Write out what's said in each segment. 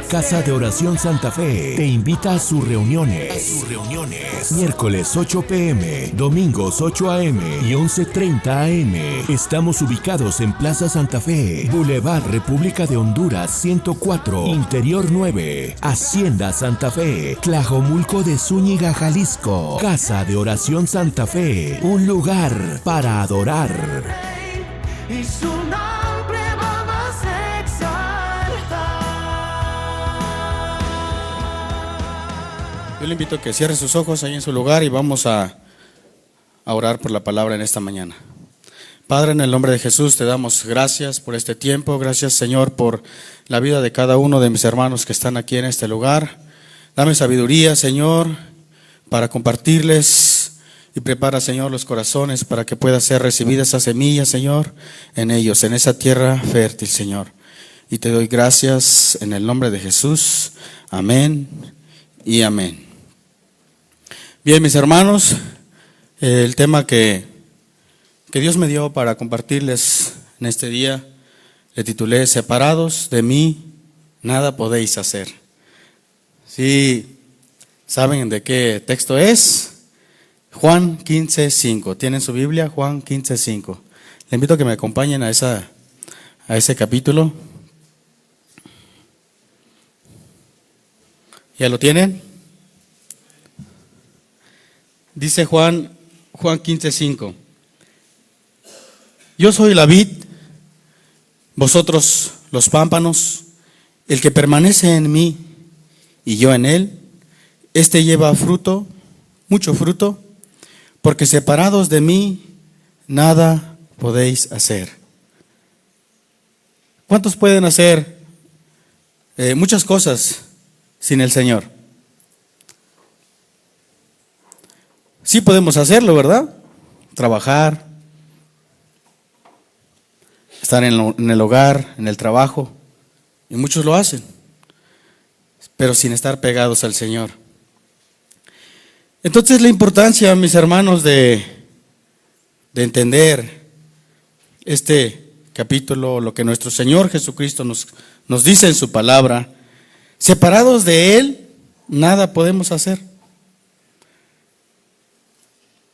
Casa de Oración Santa Fe te invita a sus reuniones. Miércoles 8 p.m., domingos 8 a.m. y 11:30 a.m. Estamos ubicados en Plaza Santa Fe, Boulevard República de Honduras 104, Interior 9, Hacienda Santa Fe, Tlajomulco de Zúñiga, Jalisco. Casa de Oración Santa Fe, un lugar para adorar. Y su nombre vamos a exaltar. Yo le invito a que cierre sus ojos ahí en su lugar y vamos a orar por la palabra en esta mañana. Padre, en el nombre de Jesús te damos gracias por este tiempo. Gracias, Señor, por la vida de cada uno de mis hermanos que están aquí en este lugar. Dame sabiduría, Señor, para compartirles. Y prepara, Señor, los corazones para que pueda ser recibida esa semilla, Señor, en ellos, en esa tierra fértil, Señor. Y te doy gracias en el nombre de Jesús. Amén y amén. Bien, mis hermanos, el tema que Dios me dio para compartirles en este día, le titulé Separados de mí, nada podéis hacer. ¿Sí saben de qué texto es? Juan 15:5. ¿Tienen su Biblia? Juan 15:5. Le invito a que me acompañen a ese capítulo. ¿Ya lo tienen? Dice Juan 15:5. Yo soy la vid, vosotros los pámpanos. El que permanece en mí y yo en él, este lleva fruto, mucho fruto. Porque separados de mí, nada podéis hacer. ¿Cuántos pueden hacer muchas cosas sin el Señor? Sí podemos hacerlo, ¿verdad? Trabajar, estar en el hogar, en el trabajo, y muchos lo hacen, pero sin estar pegados al Señor. Entonces la importancia, mis hermanos, de entender este capítulo, lo que nuestro Señor Jesucristo nos dice en su palabra, separados de Él, nada podemos hacer.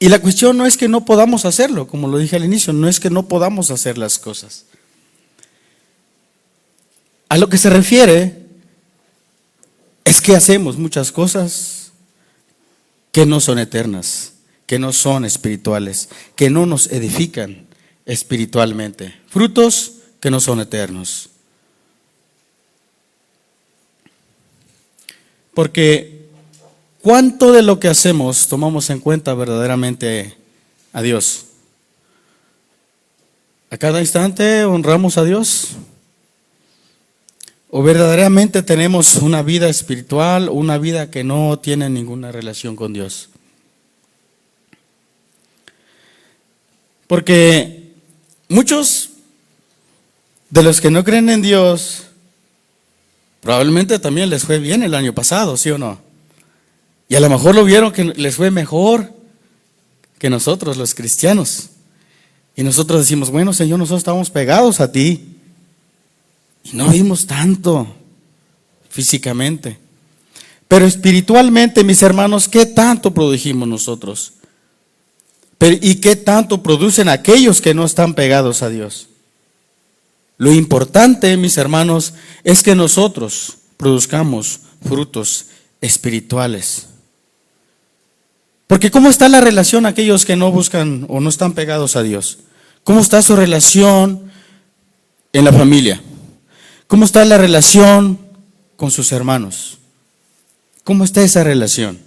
Y la cuestión no es que no podamos hacerlo, como lo dije al inicio, no es que no podamos hacer las cosas. A lo que se refiere es que hacemos muchas cosas que no son eternas, que no son espirituales, que no nos edifican espiritualmente. Frutos que no son eternos. Porque ¿cuánto de lo que hacemos tomamos en cuenta verdaderamente a Dios? ¿A cada instante honramos a Dios? ¿O verdaderamente tenemos una vida espiritual, una vida que no tiene ninguna relación con Dios? Porque muchos de los que no creen en Dios, probablemente también les fue bien el año pasado, ¿sí o no? Y a lo mejor lo vieron que les fue mejor que nosotros, los cristianos. Y nosotros decimos, bueno, Señor, nosotros estamos pegados a ti. Y no vimos tanto físicamente. Pero espiritualmente, mis hermanos, ¿qué tanto produjimos nosotros? ¿Y qué tanto producen aquellos que no están pegados a Dios? Lo importante, mis hermanos, es que nosotros produzcamos frutos espirituales. Porque ¿cómo está la relación aquellos que no buscan o no están pegados a Dios? ¿Cómo está su relación en la familia? ¿Cómo está la relación con sus hermanos? ¿Cómo está esa relación?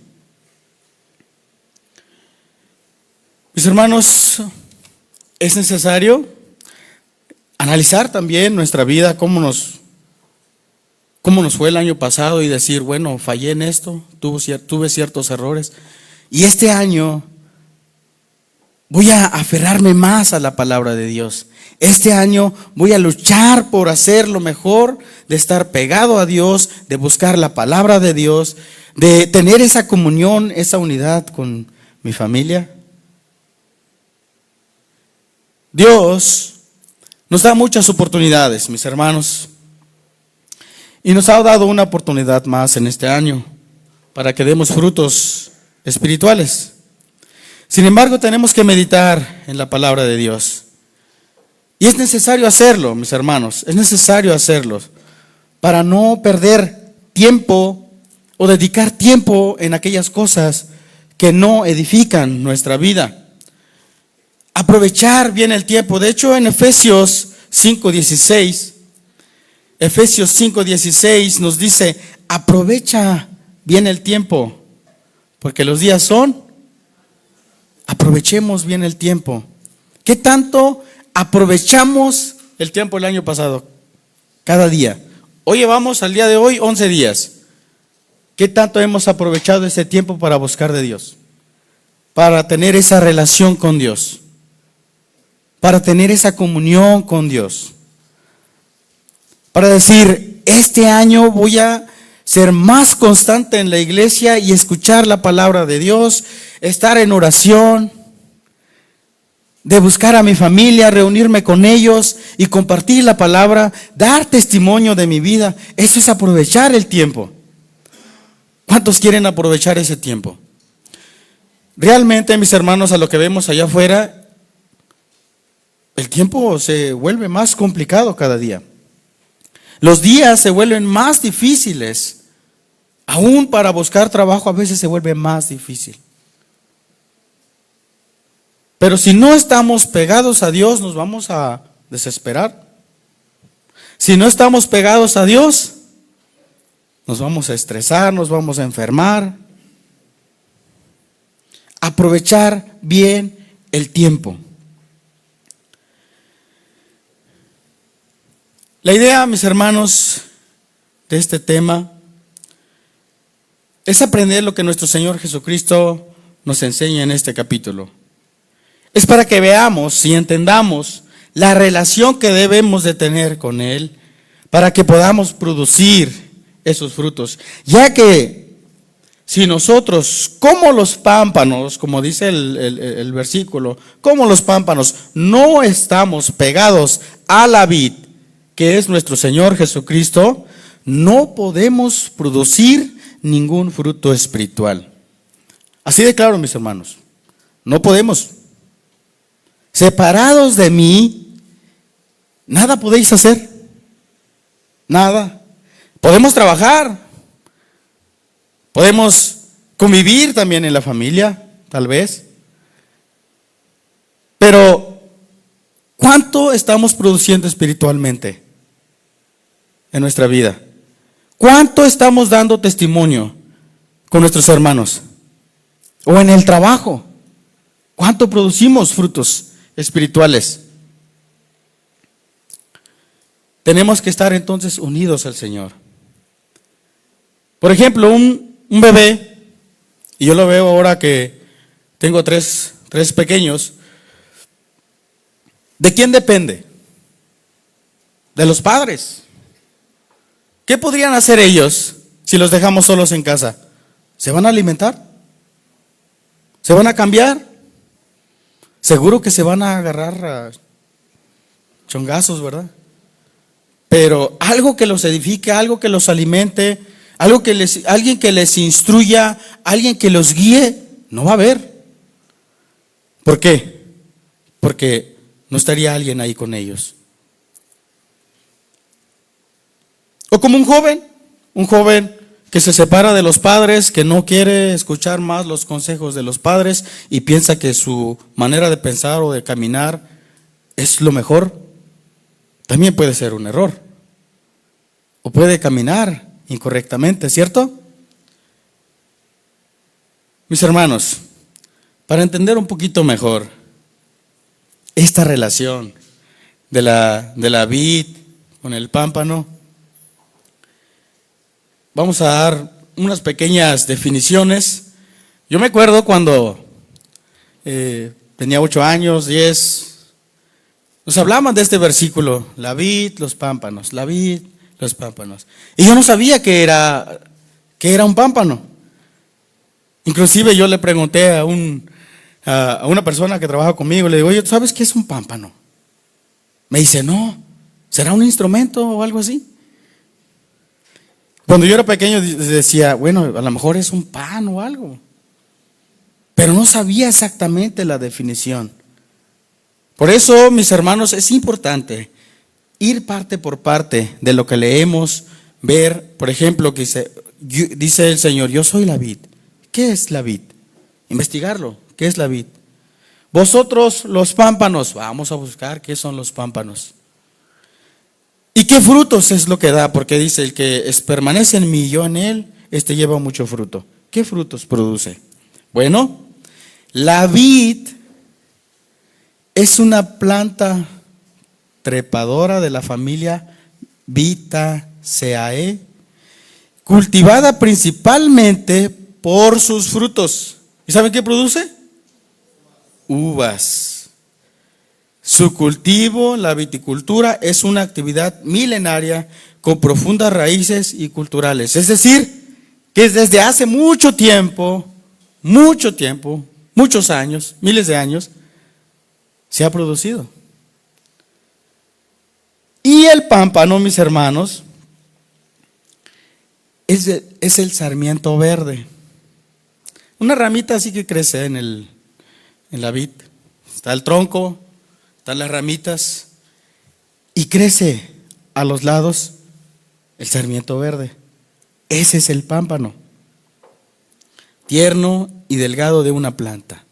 Mis hermanos, es necesario analizar también nuestra vida, cómo nos fue el año pasado y decir, bueno, fallé en esto, tuve ciertos errores. Y este año voy a aferrarme más a la palabra de Dios. Este año voy a luchar por hacer lo mejor, de estar pegado a Dios, de buscar la palabra de Dios, de tener esa comunión, esa unidad con mi familia. Dios nos da muchas oportunidades, mis hermanos. Y nos ha dado una oportunidad más en este año para que demos frutos espirituales. Sin embargo, tenemos que meditar en la palabra de Dios. Y es necesario hacerlo, mis hermanos, es necesario hacerlo para no perder tiempo o dedicar tiempo en aquellas cosas que no edifican nuestra vida. Aprovechar bien el tiempo. De hecho, en Efesios 5:16 nos dice: aprovecha bien el tiempo, porque los días son. Aprovechemos bien el tiempo. ¿Qué tanto aprovechamos el tiempo el año pasado? Cada día. Hoy llevamos al día de hoy 11 días. ¿Qué tanto hemos aprovechado ese tiempo para buscar de Dios? Para tener esa relación con Dios. Para tener esa comunión con Dios. Para decir, este año voy a ser más constante en la iglesia y escuchar la palabra de Dios, estar en oración, de buscar a mi familia, reunirme con ellos y compartir la palabra, dar testimonio de mi vida. Eso es aprovechar el tiempo. ¿Cuántos quieren aprovechar ese tiempo? Realmente, mis hermanos, a lo que vemos allá afuera, el tiempo se vuelve más complicado cada día. Los días se vuelven más difíciles. Aún para buscar trabajo a veces se vuelve más difícil. Pero si no estamos pegados a Dios, nos vamos a desesperar. Si no estamos pegados a Dios, nos vamos a estresar, nos vamos a enfermar. Aprovechar bien el tiempo. La idea, mis hermanos, de este tema es aprender lo que nuestro Señor Jesucristo nos enseña en este capítulo. Es para que veamos y entendamos la relación que debemos de tener con Él, para que podamos producir esos frutos. Ya que si nosotros, como los pámpanos, como dice el versículo, como los pámpanos, no estamos pegados a la vid, que es nuestro Señor Jesucristo, no podemos producir ningún fruto espiritual. Así de claro, mis hermanos, no podemos. Separados de mí, nada podéis hacer. Nada. Podemos trabajar. Podemos convivir también en la familia, tal vez. Pero, ¿cuánto estamos produciendo espiritualmente en nuestra vida? ¿Cuánto estamos dando testimonio con nuestros hermanos? O en el trabajo. ¿Cuánto producimos frutos espirituales? Tenemos que estar entonces unidos al Señor. Por ejemplo, un bebé, y yo lo veo ahora que tengo tres pequeños. ¿De quién depende? De los padres. ¿Qué podrían hacer ellos si los dejamos solos en casa? ¿Se van a alimentar? ¿Se van a cambiar? Seguro que se van a agarrar a chongazos, ¿verdad? Pero algo que los edifique, algo que los alimente, alguien que les instruya, alguien que los guíe, no va a haber. ¿Por qué? Porque no estaría alguien ahí con ellos. O como un joven que se separa de los padres, que no quiere escuchar más los consejos de los padres y piensa que su manera de pensar o de caminar es lo mejor, también puede ser un error. O puede caminar incorrectamente, ¿cierto? Mis hermanos, para entender un poquito mejor esta relación de la vid con el pámpano, vamos a dar unas pequeñas definiciones. Yo me acuerdo cuando tenía 8 años, 10, nos hablaban de este versículo, la vid, los pámpanos, la vid, los pámpanos. Y yo no sabía que era un pámpano. Inclusive yo le pregunté a una persona que trabaja conmigo, le digo, oye, ¿tú sabes qué es un pámpano? Me dice, no, ¿será un instrumento o algo así? Cuando yo era pequeño decía, bueno, a lo mejor es un pan o algo, pero no sabía exactamente la definición. Por eso, mis hermanos, es importante ir parte por parte de lo que leemos, ver, por ejemplo, que dice el Señor, yo soy la vid. ¿Qué es la vid? Investigarlo, ¿qué es la vid? Vosotros los pámpanos, vamos a buscar qué son los pámpanos. ¿Y qué frutos es lo que da? Porque dice, el que permanece en mí y yo en él, lleva mucho fruto. ¿Qué frutos produce? Bueno, la vid es una planta trepadora de la familia Vitaceae, cultivada principalmente por sus frutos. ¿Y saben qué produce? Uvas. Su cultivo, la viticultura, es una actividad milenaria con profundas raíces y culturales. Es decir, que desde hace mucho tiempo, muchos años, miles de años, se ha producido. Y el pámpano, mis hermanos, es el sarmiento verde. Una ramita así que crece en la vid. Está el tronco, están las ramitas y crece a los lados el sarmiento verde. Ese es el pámpano, tierno y delgado de una planta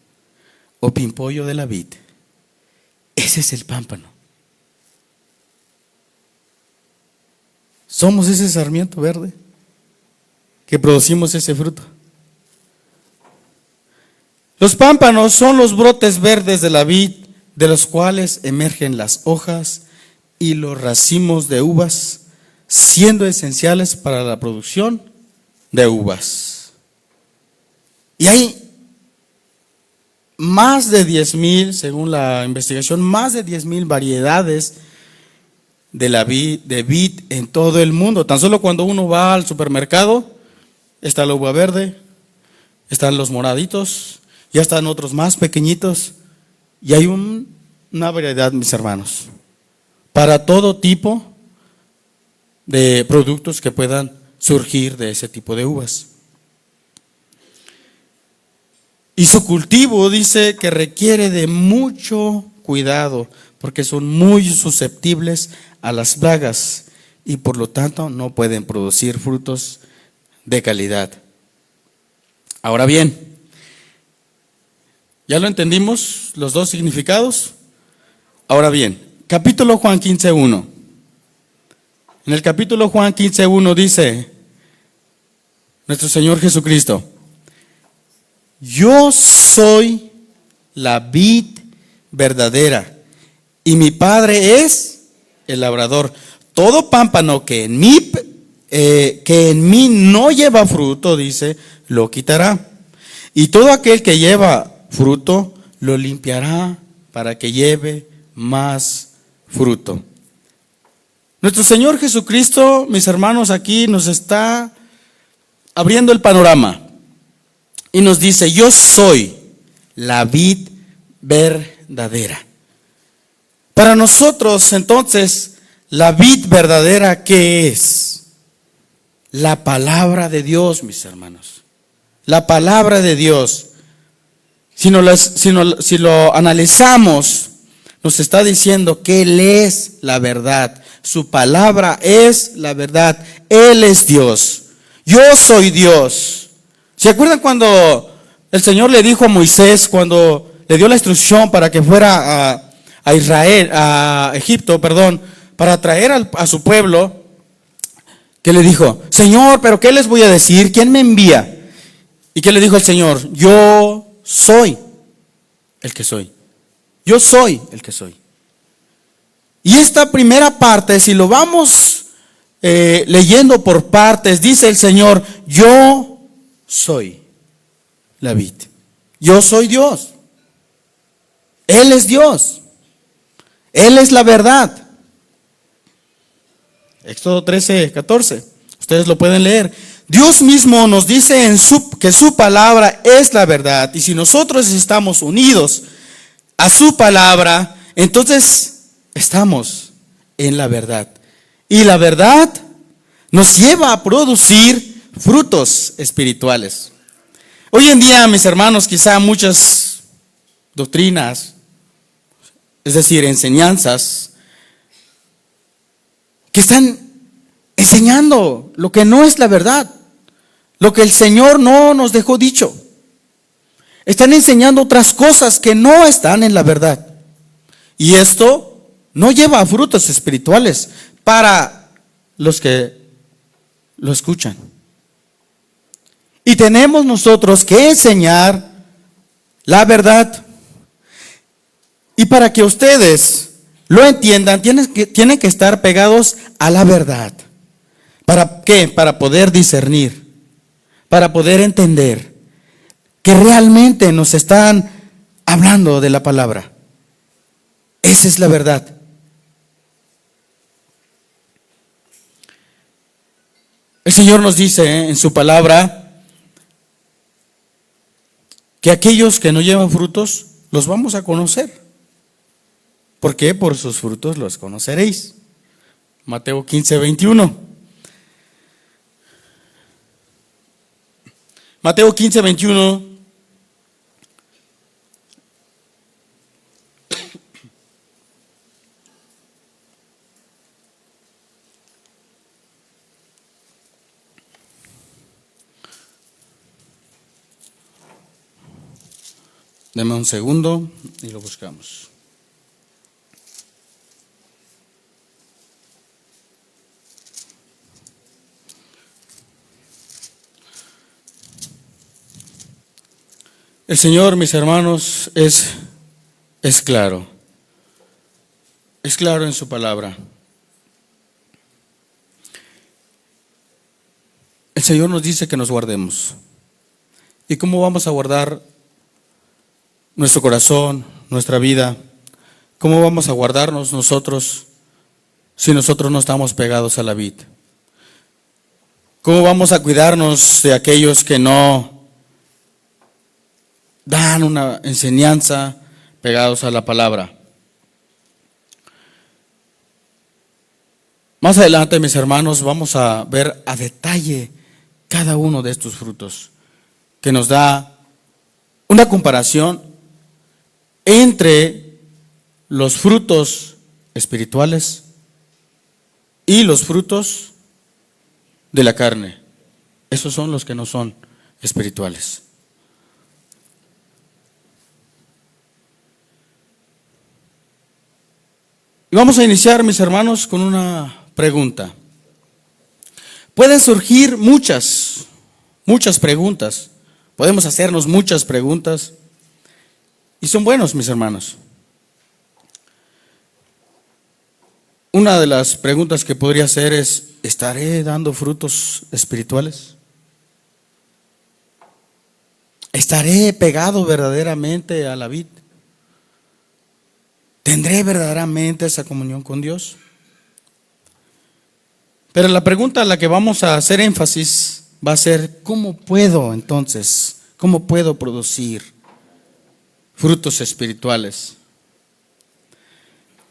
o pimpollo de la vid. Ese es el pámpano. Somos ese sarmiento verde que producimos ese fruto. Los pámpanos son los brotes verdes de la vid, de los cuales emergen las hojas y los racimos de uvas, siendo esenciales para la producción de uvas. Y hay más de 10,000, según la investigación, más de 10,000 variedades de vid en todo el mundo. Tan solo cuando uno va al supermercado, está la uva verde, están los moraditos, ya están otros más pequeñitos, y hay una variedad, mis hermanos, para todo tipo de productos que puedan surgir de ese tipo de uvas. Y su cultivo dice que requiere de mucho cuidado, porque son muy susceptibles a las plagas y por lo tanto no pueden producir frutos de calidad. Ahora bien, ¿ya lo entendimos los dos significados? Ahora bien, capítulo Juan 15:1. En el capítulo Juan 15:1 dice nuestro Señor Jesucristo: yo soy la vid verdadera y mi Padre es el labrador. Todo pámpano que en mí no lleva fruto, dice, lo quitará. Y todo aquel que lleva fruto, lo limpiará para que lleve más fruto. Nuestro Señor Jesucristo, mis hermanos, aquí nos está abriendo el panorama y nos dice: yo soy la vid verdadera. Para nosotros, entonces, la vid verdadera, ¿qué es? La palabra de Dios, mis hermanos. La palabra de Dios. Si lo analizamos, nos está diciendo que Él es la verdad. Su palabra es la verdad. Él es Dios. Yo soy Dios. ¿Se acuerdan cuando el Señor le dijo a Moisés, cuando le dio la instrucción para que fuera a Egipto, para traer a su pueblo, que le dijo: Señor, ¿pero qué les voy a decir? ¿Quién me envía? ¿Y qué le dijo el Señor? Yo soy el que soy. Yo soy el que soy. Y esta primera parte, si lo vamos leyendo por partes, dice el Señor: yo soy la vid. Yo soy Dios. Él es Dios. Él es la verdad. Éxodo 13:14. Ustedes lo pueden leer. Dios mismo nos dice que su palabra es la verdad. Y si nosotros estamos unidos a su palabra, entonces estamos en la verdad. Y la verdad nos lleva a producir frutos espirituales. Hoy en día, mis hermanos, quizá muchas doctrinas, es decir, enseñanzas, que están enseñando lo que no es la verdad, lo que el Señor no nos dejó dicho. Están enseñando otras cosas que no están en la verdad. Y esto no lleva a frutos espirituales para los que lo escuchan. Y tenemos nosotros que enseñar la verdad. Y para que ustedes lo entiendan, tienen que estar pegados a la verdad. ¿Para qué? Para poder discernir, para poder entender que realmente nos están hablando de la palabra. Esa es la verdad. El Señor nos dice en su palabra que aquellos que no llevan frutos los vamos a conocer. ¿Por qué? Por sus frutos los conoceréis. Mateo 15:21. Mateo 15:21. Deme un segundo y lo buscamos. El Señor, mis hermanos, es claro. Es claro en su palabra. El Señor nos dice que nos guardemos. ¿Y cómo vamos a guardar nuestro corazón, nuestra vida? ¿Cómo vamos a guardarnos nosotros si nosotros no estamos pegados a la vid? ¿Cómo vamos a cuidarnos de aquellos que no dan una enseñanza pegados a la palabra? Más adelante, mis hermanos, vamos a ver a detalle cada uno de estos frutos, que nos da una comparación entre los frutos espirituales y los frutos de la carne. Esos son los que no son espirituales. Y vamos a iniciar, mis hermanos, con una pregunta. Pueden surgir muchas preguntas. Podemos hacernos muchas preguntas. Y son buenos, mis hermanos. Una de las preguntas que podría hacer es: ¿estaré dando frutos espirituales? ¿Estaré pegado verdaderamente a la vid? ¿Tendré verdaderamente esa comunión con Dios? Pero la pregunta a la que vamos a hacer énfasis va a ser: ¿cómo puedo entonces? ¿Cómo puedo producir frutos espirituales?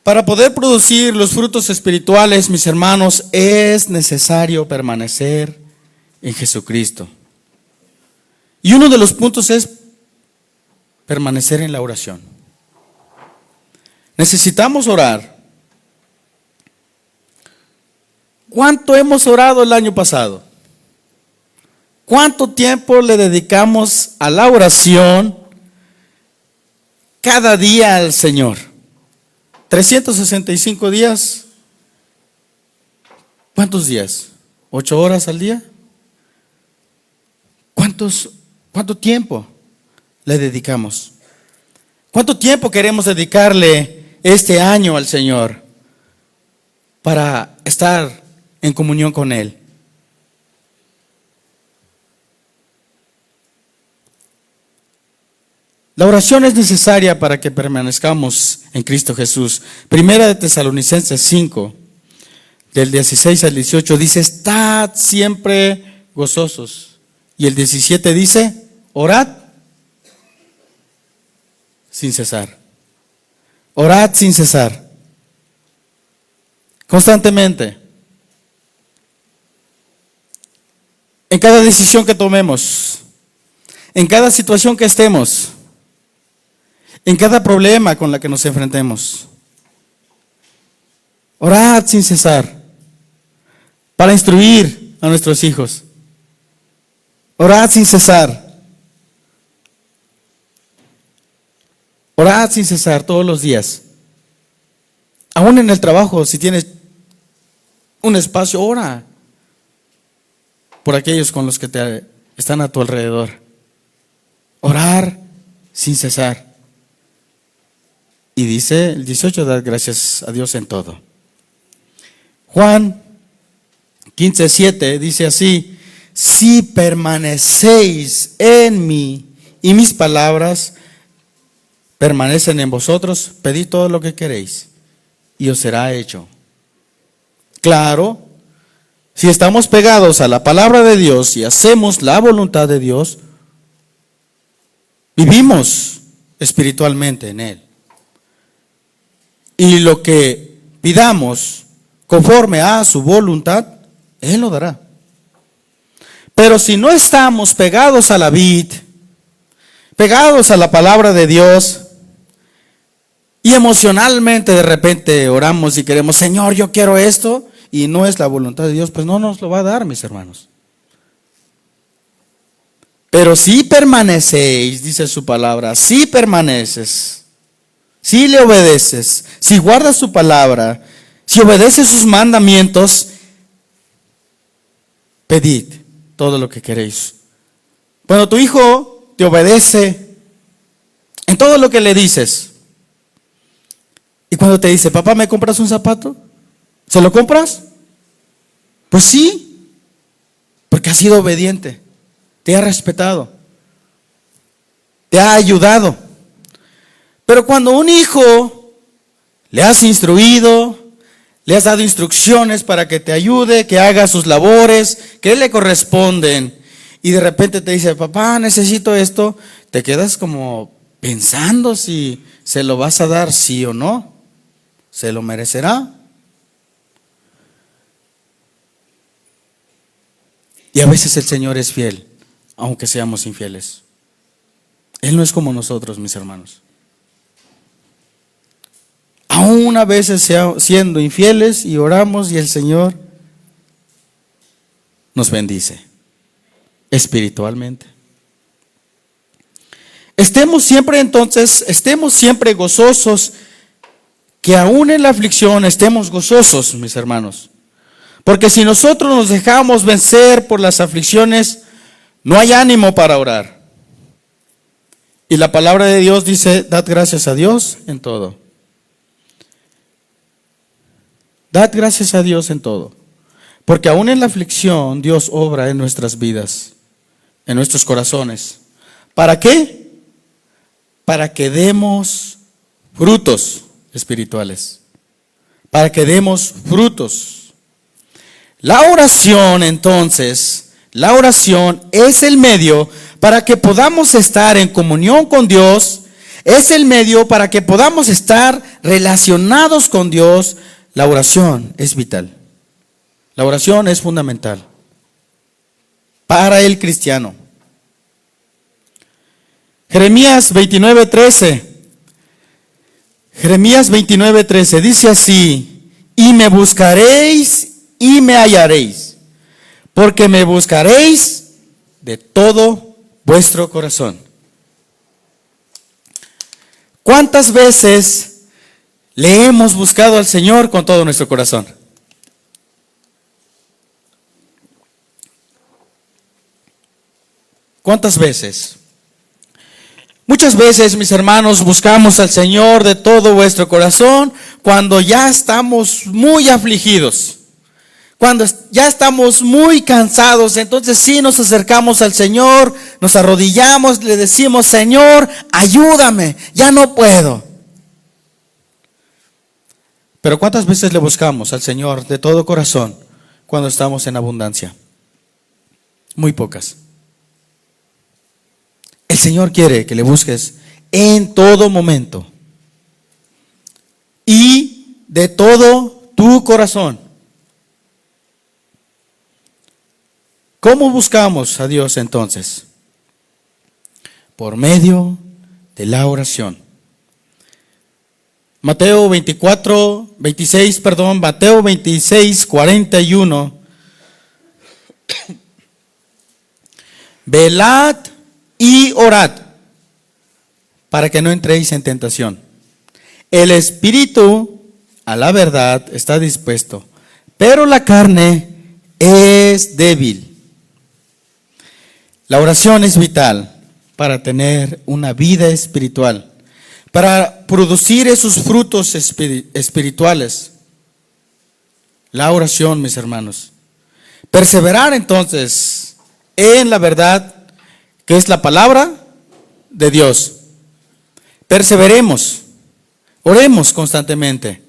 Para poder producir los frutos espirituales, mis hermanos, es necesario permanecer en Jesucristo. Y uno de los puntos es permanecer en la oración. Necesitamos orar. ¿Cuánto hemos orado el año pasado? ¿Cuánto tiempo le dedicamos a la oración cada día al Señor? 365 días. ¿Cuántos días? ¿8 horas al día? ¿Cuánto tiempo le dedicamos? ¿Cuánto tiempo queremos dedicarle este año al Señor para estar en comunión con Él? La oración es necesaria para que permanezcamos en Cristo Jesús. Primera de Tesalonicenses 5, del 16 al 18 dice: estad siempre gozosos. Y el 17 dice: orad sin cesar. Orad sin cesar. Constantemente. en cada decisión que tomemos, en cada situación que estemos, en cada problema con la que nos enfrentemos. Orad sin cesar para instruir a nuestros hijos. Orad sin cesar. Orad sin cesar todos los días. Aún en el trabajo, si tienes un espacio, ora por aquellos con los que están a tu alrededor. Orar sin cesar. Y dice el 18, dad gracias a Dios en todo. Juan 15:7 dice así: si permanecéis en mí y mis palabras permanecen en vosotros, pedid todo lo que queréis y os será hecho. Claro, si estamos pegados a la palabra de Dios y hacemos la voluntad de Dios, vivimos espiritualmente en Él. Y lo que pidamos conforme a su voluntad, Él lo dará. Pero si no estamos pegados a la vid, pegados a la palabra de Dios, y emocionalmente de repente oramos y queremos, Señor, yo quiero esto, y no es la voluntad de Dios, pues no nos lo va a dar, mis hermanos. Pero si permanecéis, dice su palabra, si permaneces, si le obedeces, si guardas su palabra, si obedeces sus mandamientos, pedid todo lo que queréis. Cuando tu hijo te obedece en todo lo que le dices, y cuando te dice, papá, ¿me compras un zapato? ¿Se lo compras? Pues sí, porque has sido obediente, te ha respetado, te ha ayudado. Pero cuando un hijo le has instruido, le has dado instrucciones para que te ayude, que haga sus labores, que le corresponden, y de repente te dice, papá, necesito esto, te quedas como pensando si se lo vas a dar sí o no. ¿Se lo merecerá? Y a veces el Señor es fiel, aunque seamos infieles. Él no es como nosotros, mis hermanos. Aún a veces siendo infieles y oramos y el Señor nos bendice espiritualmente. Estemos siempre gozosos, que aún en la aflicción estemos gozosos, mis hermanos. Porque si nosotros nos dejamos vencer por las aflicciones, no hay ánimo para orar. Y la palabra de Dios dice, dad gracias a Dios en todo. Dad gracias a Dios en todo. Porque aún en la aflicción Dios obra en nuestras vidas, en nuestros corazones. ¿Para qué? Para que demos frutos espirituales. Para que demos frutos. La oración, entonces, la oración es el medio para que podamos estar en comunión con Dios, es el medio para que podamos estar relacionados con Dios. La oración es vital. La oración es fundamental para el cristiano. Jeremías 29:13. Jeremías 29:13 dice así: y me buscaréis y me hallaréis, porque me buscaréis de todo vuestro corazón. ¿Cuántas veces le hemos buscado al Señor con todo nuestro corazón? ¿Cuántas veces? Muchas veces, mis hermanos, buscamos al Señor de todo vuestro corazón cuando ya estamos muy afligidos, cuando ya estamos muy cansados. Entonces sí nos acercamos al Señor, nos arrodillamos, le decimos, Señor, ayúdame, ya no puedo. Pero ¿cuántas veces le buscamos al Señor de todo corazón cuando estamos en abundancia? Muy pocas. El Señor quiere que le busques en todo momento y de todo tu corazón. ¿Cómo buscamos a Dios entonces? Por medio de la oración. Mateo 26, Mateo 26, 41. Velad y orad para que no entréis en tentación. El espíritu a la verdad está dispuesto, pero la carne es débil. La oración es vital para tener una vida espiritual, para producir esos frutos espirituales. La oración, mis hermanos. Perseverar entonces en la verdad que es la palabra de Dios. Perseveremos, oremos constantemente.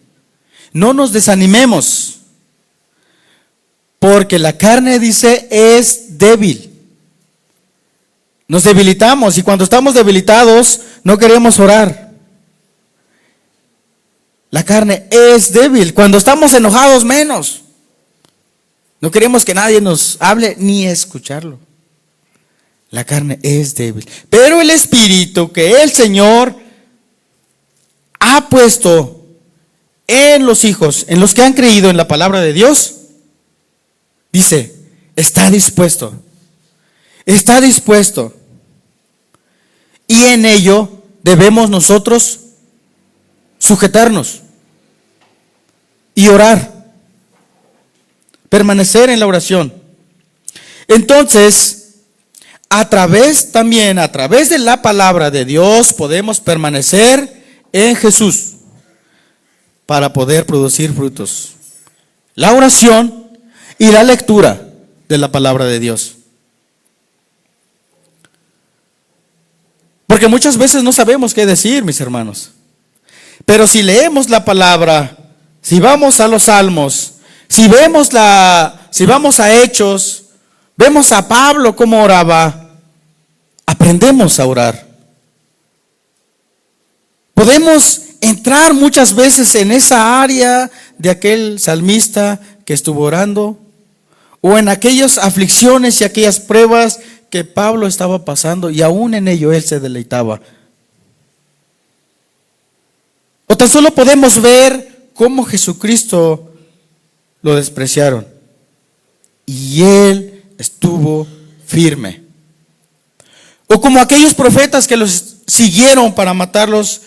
No nos desanimemos, porque la carne, dice, es débil. Nos debilitamos y cuando estamos debilitados no queremos orar. La carne es débil. Cuando estamos enojados menos. No queremos que nadie nos hable ni escucharlo. La carne es débil. Pero el espíritu que el Señor ha puesto en los hijos, en los que han creído en la palabra de Dios, dice, está dispuesto. Está dispuesto. Y en ello debemos nosotros sujetarnos y orar. Permanecer en la oración. Entonces, a través de la palabra de Dios podemos permanecer en Jesús para poder producir frutos. La oración y la lectura de la palabra de Dios. Porque muchas veces no sabemos qué decir, mis hermanos. Pero si leemos la palabra, si vamos a los salmos, si vamos a Hechos, vemos a Pablo cómo oraba, aprendemos a orar. Podemos entrar muchas veces en esa área de aquel salmista que estuvo orando, o en aquellas aflicciones y aquellas pruebas que Pablo estaba pasando, y aún en ello él se deleitaba. O tan solo podemos ver cómo Jesucristo lo despreciaron y él estuvo firme. O como aquellos profetas que los siguieron para matarlos,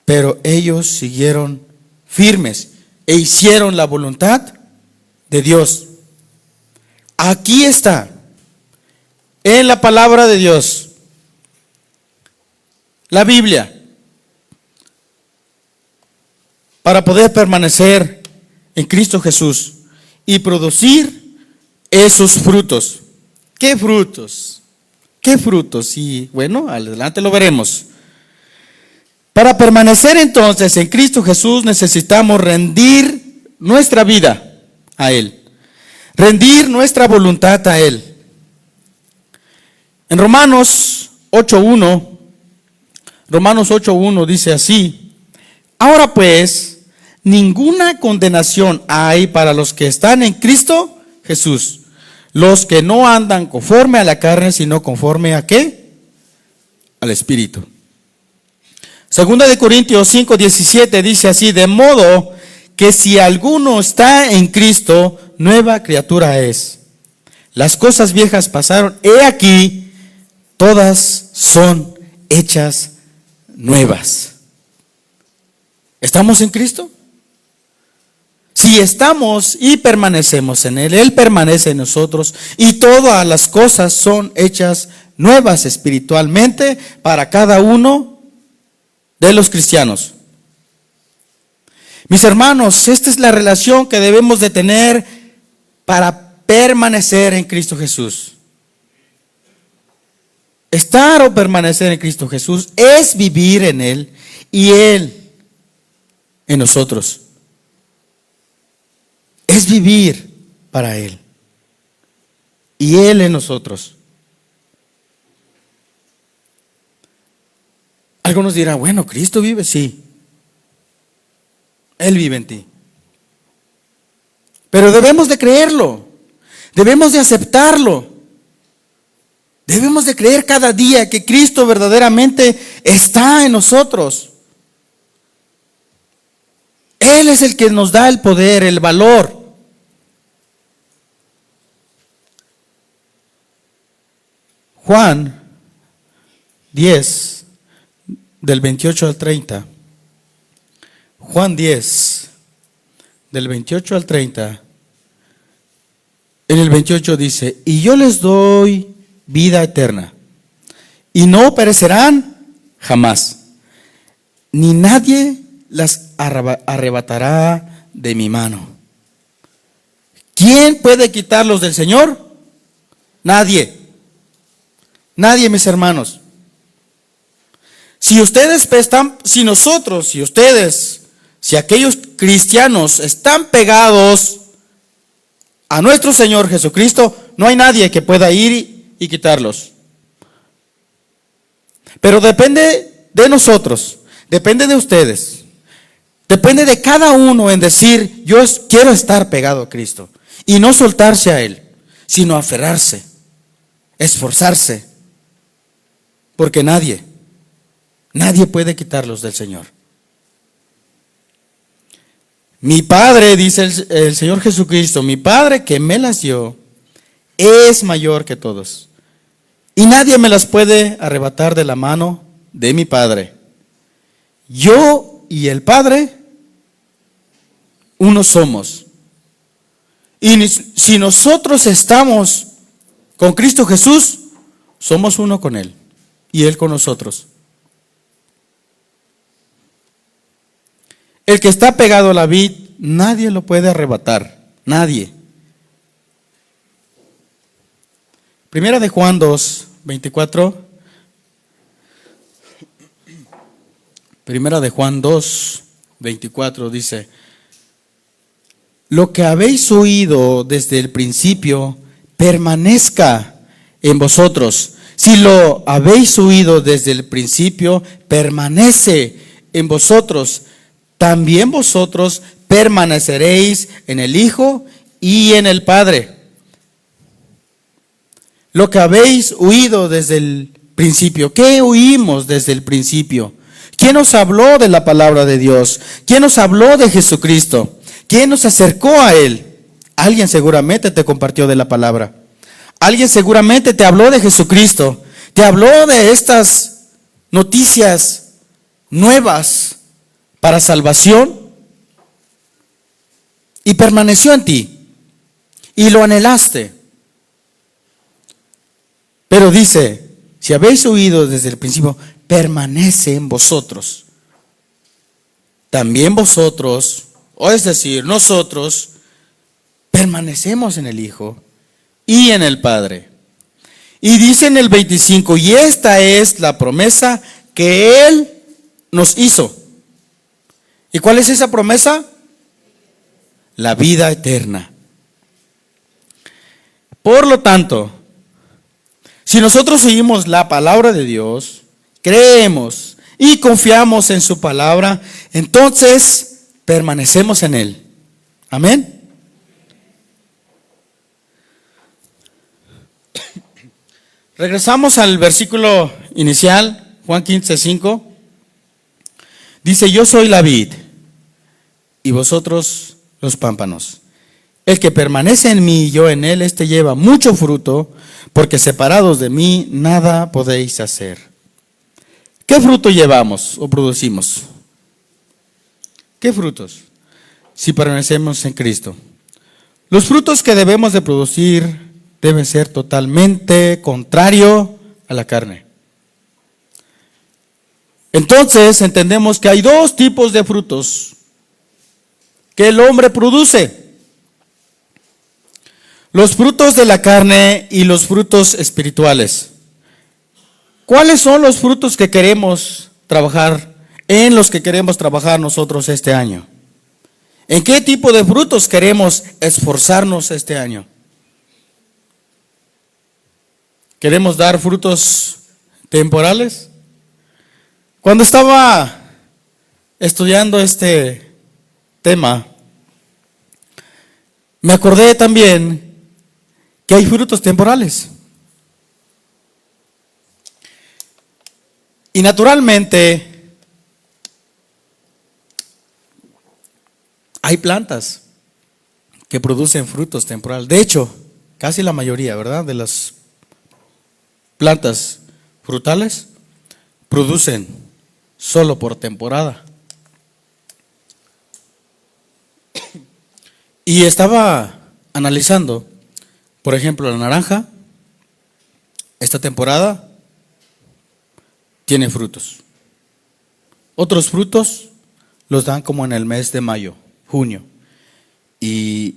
pero ellos siguieron firmes e hicieron la voluntad de Dios. Aquí está, en la palabra de Dios, la Biblia, para poder permanecer en Cristo Jesús y producir esos frutos. ¿Qué frutos? ¿Qué frutos? Y bueno, adelante lo veremos. Para permanecer entonces en Cristo Jesús necesitamos rendir nuestra vida a Él, rendir nuestra voluntad a Él. En Romanos 8:1 dice así: ahora pues, ninguna condenación hay para los que están en Cristo Jesús, los que no andan conforme a la carne, sino conforme a ¿qué? Al Espíritu. Segunda de Corintios 5:17 dice así: de modo que si alguno está en Cristo, nueva criatura es. Las cosas viejas pasaron, he aquí, todas son hechas nuevas. ¿Estamos en Cristo? Si estamos y permanecemos en Él, Él permanece en nosotros, y todas las cosas son hechas nuevas espiritualmente para cada uno de los cristianos. Mis hermanos, esta es la relación que debemos de tener para permanecer en Cristo Jesús. Estar o permanecer en Cristo Jesús es vivir en Él y Él en nosotros. Es vivir para Él y Él en nosotros. Algunos dirán, bueno, Cristo vive, sí. Él vive en ti. Pero debemos de creerlo. Debemos de aceptarlo. Debemos de creer cada día que Cristo verdaderamente está en nosotros. Él es el que nos da el poder, el valor. Juan 10, del 28 al 30. Juan 10, del 28 al 30. En el 28 dice: y yo les doy vida eterna, y no perecerán jamás, ni nadie las arrebatará de mi mano. ¿Quién puede quitarlos del Señor? Nadie. Nadie, mis hermanos. Si aquellos cristianos están pegados a nuestro Señor Jesucristo, no hay nadie que pueda ir y quitarlos. Pero depende de nosotros, depende de ustedes, depende de cada uno en decir: yo quiero estar pegado a Cristo, y no soltarse a Él, sino aferrarse, esforzarse, porque nadie puede quitarlos del Señor. Mi Padre, dice el Señor Jesucristo, mi Padre que me las dio, es mayor que todos, y nadie me las puede arrebatar de la mano de mi Padre. Yo y el Padre, uno somos. Y si nosotros estamos con Cristo Jesús, somos uno con Él, y Él con nosotros. El que está pegado a la vid, nadie lo puede arrebatar, nadie. Primera de Juan 2, 24. Primera de Juan 2, 24 dice: lo que habéis oído desde el principio permanezca en vosotros. Si lo habéis oído desde el principio, permanece en vosotros. También vosotros permaneceréis en el Hijo y en el Padre. Lo que habéis oído desde el principio. ¿Qué oímos desde el principio? ¿Quién nos habló de la palabra de Dios? ¿Quién nos habló de Jesucristo? ¿Quién nos acercó a Él? Alguien seguramente te compartió de la palabra. Alguien seguramente te habló de Jesucristo. Te habló de estas noticias nuevas para salvación, y permaneció en ti, y lo anhelaste. Pero dice: si habéis oído desde el principio, permanece en vosotros. También vosotros, o es decir, nosotros, permanecemos en el Hijo y en el Padre. Y dice en el 25: y esta es la promesa que Él nos hizo. ¿Y cuál es esa promesa? La vida eterna. Por lo tanto, si nosotros oímos la palabra de Dios, creemos y confiamos en su palabra, entonces permanecemos en Él. Amén. Regresamos al versículo inicial, Juan 15:5. Dice: yo soy la vid y vosotros los pámpanos. El que permanece en mí y yo en él, este lleva mucho fruto, porque separados de mí nada podéis hacer. ¿Qué fruto llevamos o producimos? ¿Qué frutos? Si permanecemos en Cristo. Los frutos que debemos de producir deben ser totalmente contrario a la carne. Entonces entendemos que hay dos tipos de frutos que el hombre produce: los frutos de la carne y los frutos espirituales. ¿Cuáles son los frutos que queremos trabajar, en los que queremos trabajar nosotros este año? ¿En qué tipo de frutos queremos esforzarnos este año? ¿Queremos dar frutos temporales? Cuando estaba estudiando este tema, me acordé también que hay frutos temporales. Y naturalmente hay plantas que producen frutos temporales. De hecho, casi la mayoría, ¿verdad?, de las plantas frutales producen solo por temporada. Y estaba analizando, por ejemplo, la naranja, esta temporada tiene frutos. Otros frutos los dan como en el mes de mayo, junio, y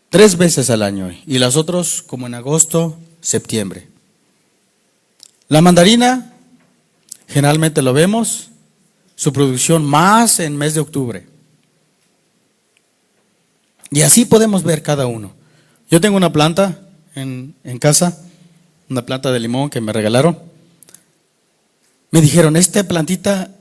3 veces al año, y las otras como en agosto, septiembre. La mandarina, generalmente lo vemos, su producción más en mes de octubre. Y así podemos ver cada uno. Yo tengo una planta en casa, una planta de limón que me regalaron. Me dijeron, esta plantita,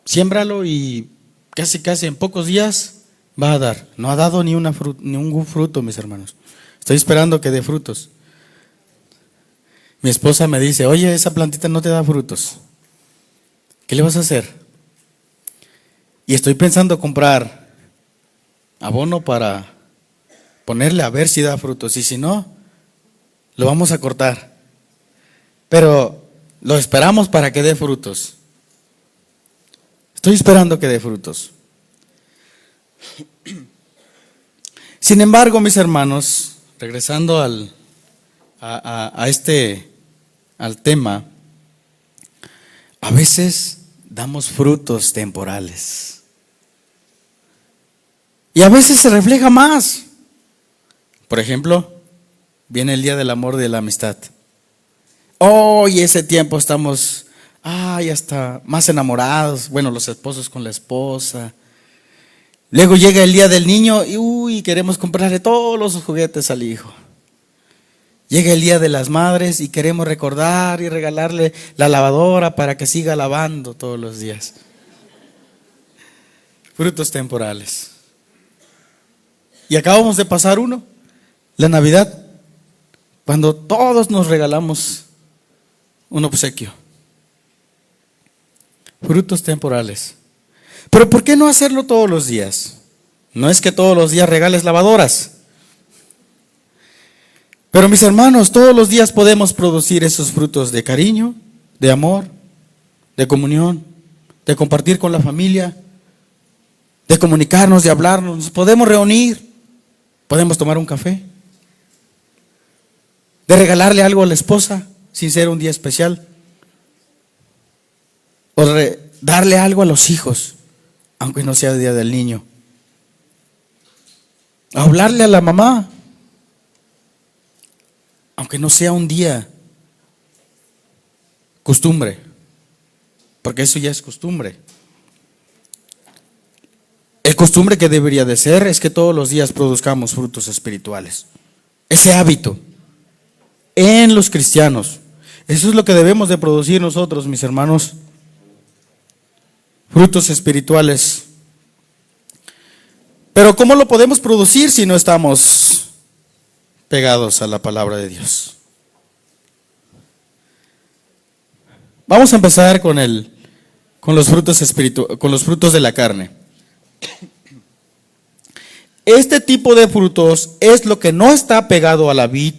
siémbralo y casi en pocos días va a dar. No ha dado ni un fruto, mis hermanos. Estoy esperando que dé frutos. Mi esposa me dice, oye, esa plantita no te da frutos. ¿Qué le vas a hacer? Y estoy pensando comprar abono para ponerle a ver si da frutos. Y si no, lo vamos a cortar. Pero lo esperamos para que dé frutos. Estoy esperando que dé frutos. Sin embargo, mis hermanos, regresando al tema, a veces damos frutos temporales. Y a veces se refleja más. Por ejemplo, viene el día del amor y de la amistad. Y ese tiempo estamos, hasta más enamorados. Bueno, los esposos con la esposa. Luego llega el día del niño y queremos comprarle todos los juguetes al hijo. Llega el día de las madres y queremos recordar y regalarle la lavadora para que siga lavando todos los días. Frutos temporales. Y acabamos de pasar uno, la Navidad, cuando todos nos regalamos un obsequio. Frutos temporales. Pero ¿por qué no hacerlo todos los días? No es que todos los días regales lavadoras. Pero mis hermanos, todos los días podemos producir esos frutos de cariño, de amor, de comunión, de compartir con la familia, de comunicarnos, de hablarnos. Nos podemos reunir, podemos tomar un café, de regalarle algo a la esposa sin ser un día especial, o darle algo a los hijos, aunque no sea el día del niño, a hablarle a la mamá, aunque no sea un día costumbre, porque eso ya es costumbre. El costumbre que debería de ser es que todos los días produzcamos frutos espirituales. Ese hábito en los cristianos. Eso es lo que debemos de producir nosotros, mis hermanos. Frutos espirituales. Pero ¿cómo lo podemos producir si no estamos pegados a la palabra de Dios? Vamos a empezar con los frutos con los frutos de la carne. Este tipo de frutos es lo que no está pegado a la vid,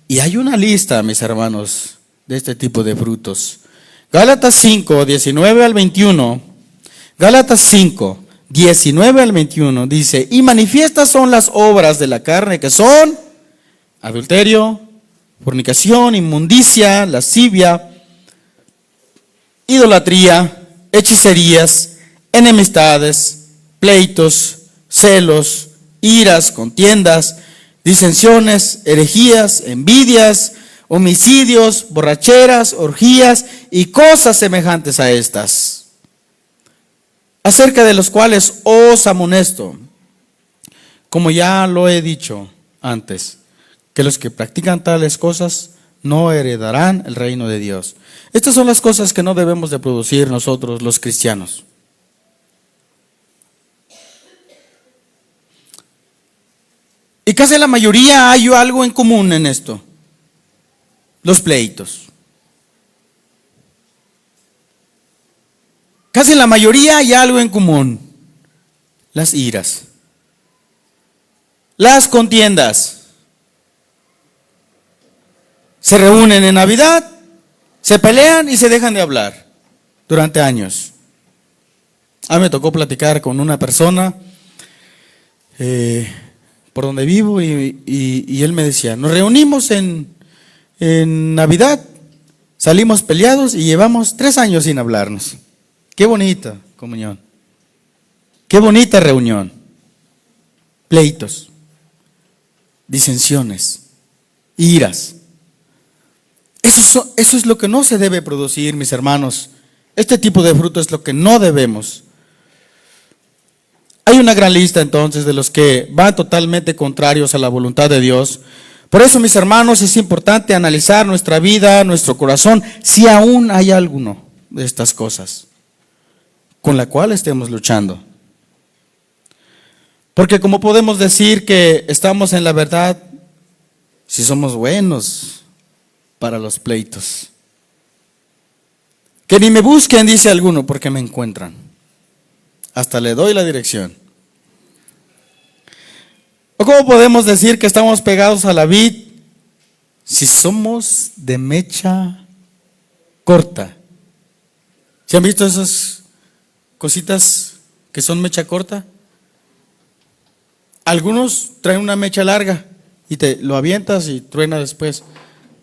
y hay una lista, mis hermanos, de este tipo de frutos. Gálatas 5, 19 al 21. Gálatas 5, 19 al 21 dice: y manifiestas son las obras de la carne, que son adulterio, fornicación, inmundicia, lascivia, idolatría, hechicerías, enemistades, pleitos, celos, iras, contiendas, disensiones, herejías, envidias, homicidios, borracheras, orgías y cosas semejantes a estas, acerca de los cuales os amonesto, como ya lo he dicho antes, que los que practican tales cosas no heredarán el reino de Dios. Estas son las cosas que no debemos de producir nosotros los cristianos. Y casi la mayoría hay algo en común en esto: los pleitos. Casi la mayoría hay algo en común: las iras, las contiendas. Se reúnen en Navidad, se pelean y se dejan de hablar durante años. A mí me tocó platicar con una persona por donde vivo y él me decía: nos reunimos en Navidad, salimos peleados y llevamos 3 años sin hablarnos. Qué bonita comunión, qué bonita reunión. Pleitos, disensiones, iras. Eso es lo que no se debe producir, mis hermanos. Este tipo de fruto es lo que no debemos. Hay una gran lista entonces de los que van totalmente contrarios a la voluntad de Dios. Por eso, mis hermanos, es importante analizar nuestra vida, nuestro corazón, si aún hay alguno de estas cosas con la cual estemos luchando. Porque ¿cómo podemos decir que estamos en la verdad si somos buenos para los pleitos? Que ni me busquen, dice alguno, porque me encuentran. Hasta le doy la dirección. ¿O cómo podemos decir que estamos pegados a la vid si somos de mecha corta? ¿Se han visto esas cositas que son mecha corta? Algunos traen una mecha larga y te lo avientas y truena después.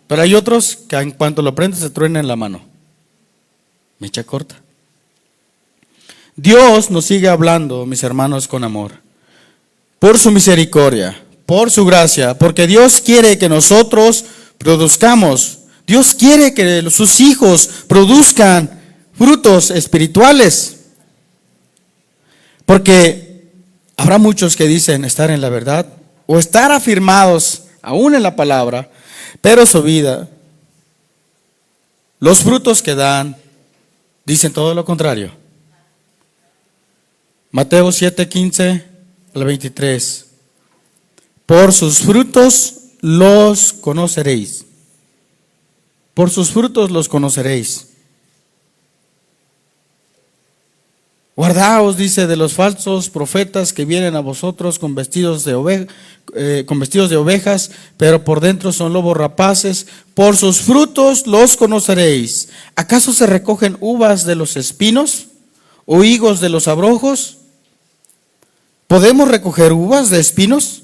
Pero hay otros que en cuanto lo prendes se truena en la mano. Mecha corta. Dios nos sigue hablando, mis hermanos, con amor, por su misericordia, por su gracia, porque Dios quiere que nosotros produzcamos. Dios quiere que sus hijos produzcan frutos espirituales. Porque habrá muchos que dicen estar en la verdad o estar afirmados aún en la palabra, pero su vida, los frutos que dan, dicen todo lo contrario. Mateo 7:15 al 23. Por sus frutos los conoceréis. Por sus frutos los conoceréis. Guardaos, dice, de los falsos profetas que vienen a vosotros con vestidos de ovejas, pero por dentro son lobos rapaces. Por sus frutos los conoceréis. ¿Acaso se recogen uvas de los espinos o higos de los abrojos? ¿Podemos recoger uvas de espinos?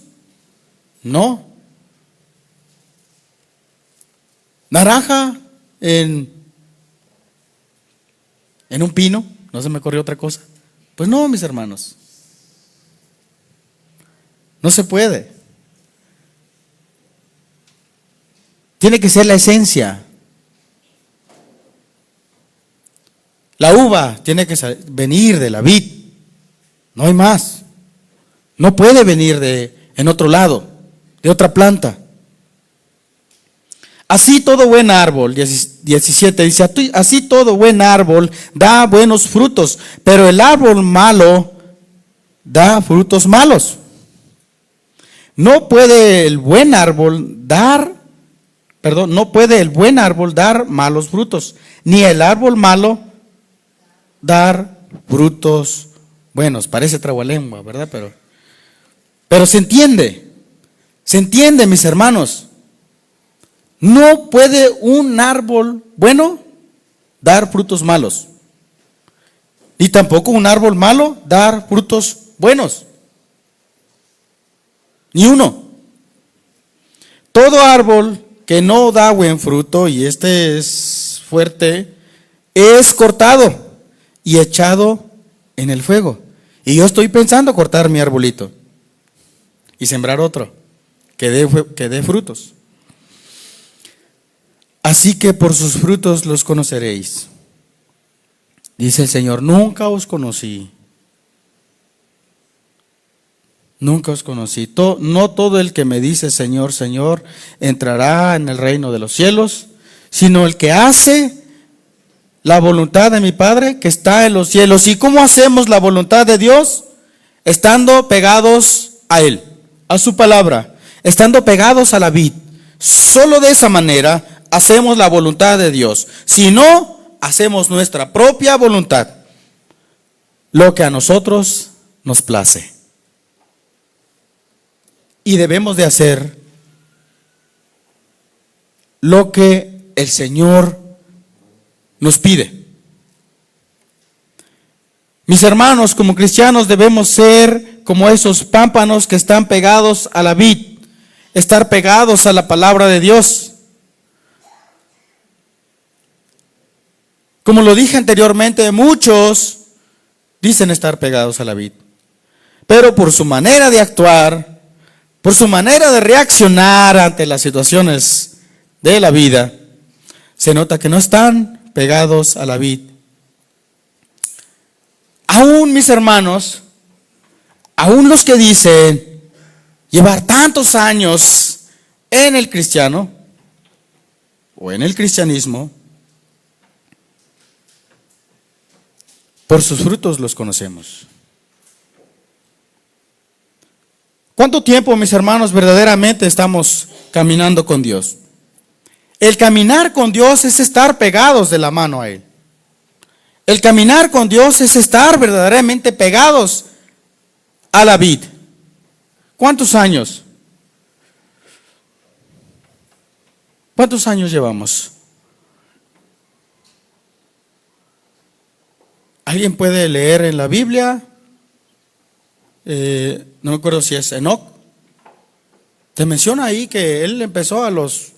No. ¿Naranja en un pino? ¿No se me ocurrió otra cosa? Pues no, mis hermanos. No se puede. Tiene que ser la esencia. La uva tiene que venir de la vid. No hay más. No puede venir en otro lado, de otra planta. Así todo buen árbol, 17 dice, así todo buen árbol da buenos frutos, pero el árbol malo da frutos malos. No puede el buen árbol dar malos frutos, ni el árbol malo dar frutos buenos. Parece trabalengua, ¿verdad? Pero se entiende, mis hermanos. No puede un árbol bueno dar frutos malos, ni tampoco un árbol malo dar frutos buenos. Ni uno. Todo árbol que no da buen fruto, y este es fuerte, es cortado y echado en el fuego. Y yo estoy pensando cortar mi arbolito y sembrar otro que dé frutos. Así que por sus frutos los conoceréis. Dice el Señor, nunca os conocí. Nunca os conocí. No todo el que me dice Señor, Señor, entrará en el reino de los cielos, sino el que hace la voluntad de mi Padre que está en los cielos. ¿Y cómo hacemos la voluntad de Dios? Estando pegados a Él. a su palabra, estando pegados a la vid. Solo de esa manera hacemos la voluntad de Dios. Si no, hacemos nuestra propia voluntad, lo que a nosotros nos place. Y debemos de hacer lo que el Señor nos pide. Mis hermanos, como cristianos debemos ser como esos pámpanos que están pegados a la vid, estar pegados a la palabra de Dios. Como lo dije anteriormente, muchos dicen estar pegados a la vid, pero por su manera de actuar, por su manera de reaccionar ante las situaciones de la vida, se nota que no están pegados a la vid. Aún mis hermanos, aún los que dicen llevar tantos años en el cristiano o en el cristianismo, por sus frutos los conocemos. ¿Cuánto tiempo, mis hermanos, verdaderamente estamos caminando con Dios? El caminar con Dios es estar pegados de la mano a Él. El caminar con Dios es estar verdaderamente pegados a la vid. ¿Cuántos años? ¿Cuántos años llevamos? ¿Alguien puede leer en la Biblia? No me acuerdo si es Enoc. Te menciona ahí que él empezó a los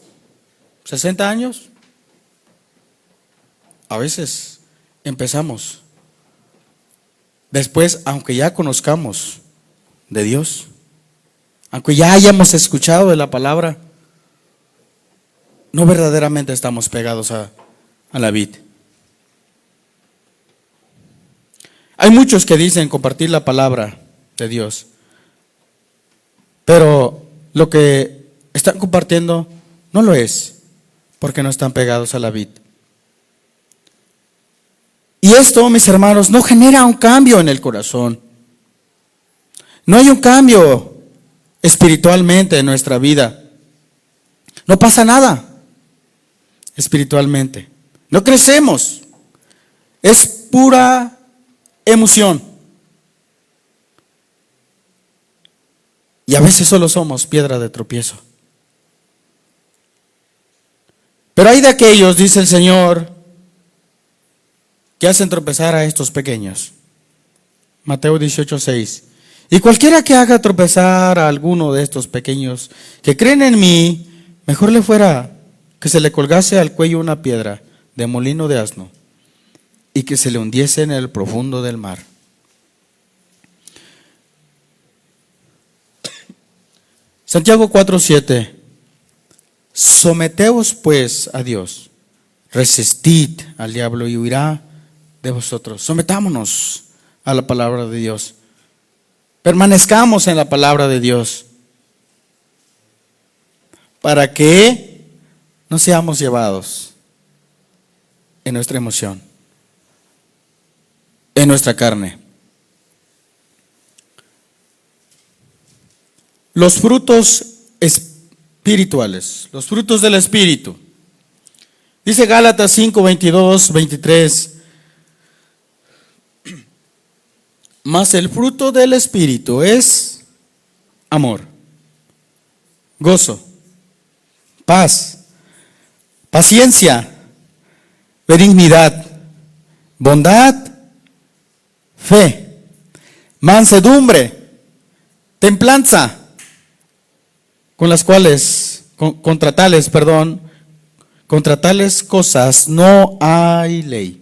60 años. A veces empezamos después, aunque ya conozcamos de Dios, aunque ya hayamos escuchado de la palabra, no verdaderamente estamos pegados a la vid. Hay muchos que dicen compartir la palabra de Dios, pero lo que están compartiendo no lo es, porque no están pegados a la vid. Y esto, mis hermanos, no genera un cambio en el corazón. No hay un cambio espiritualmente en nuestra vida. No pasa nada espiritualmente. No crecemos. Es pura emoción. Y a veces solo somos piedra de tropiezo. Pero hay de aquellos, dice el Señor, que hacen tropezar a estos pequeños. Mateo 18:6. Y cualquiera que haga tropezar a alguno de estos pequeños que creen en mí, mejor le fuera que se le colgase al cuello una piedra de molino de asno y que se le hundiese en el profundo del mar. Santiago 4:7. Someteos pues a Dios, resistid al diablo y huirá de vosotros. Sometámonos a la palabra de Dios. Permanezcamos en la palabra de Dios para que no seamos llevados en nuestra emoción, en nuestra carne. Los frutos espirituales, los frutos del Espíritu. Dice Gálatas 5:22, 23. Mas el fruto del Espíritu es amor, gozo, paz, paciencia, benignidad, bondad, fe, mansedumbre, templanza, contra tales cosas no hay ley.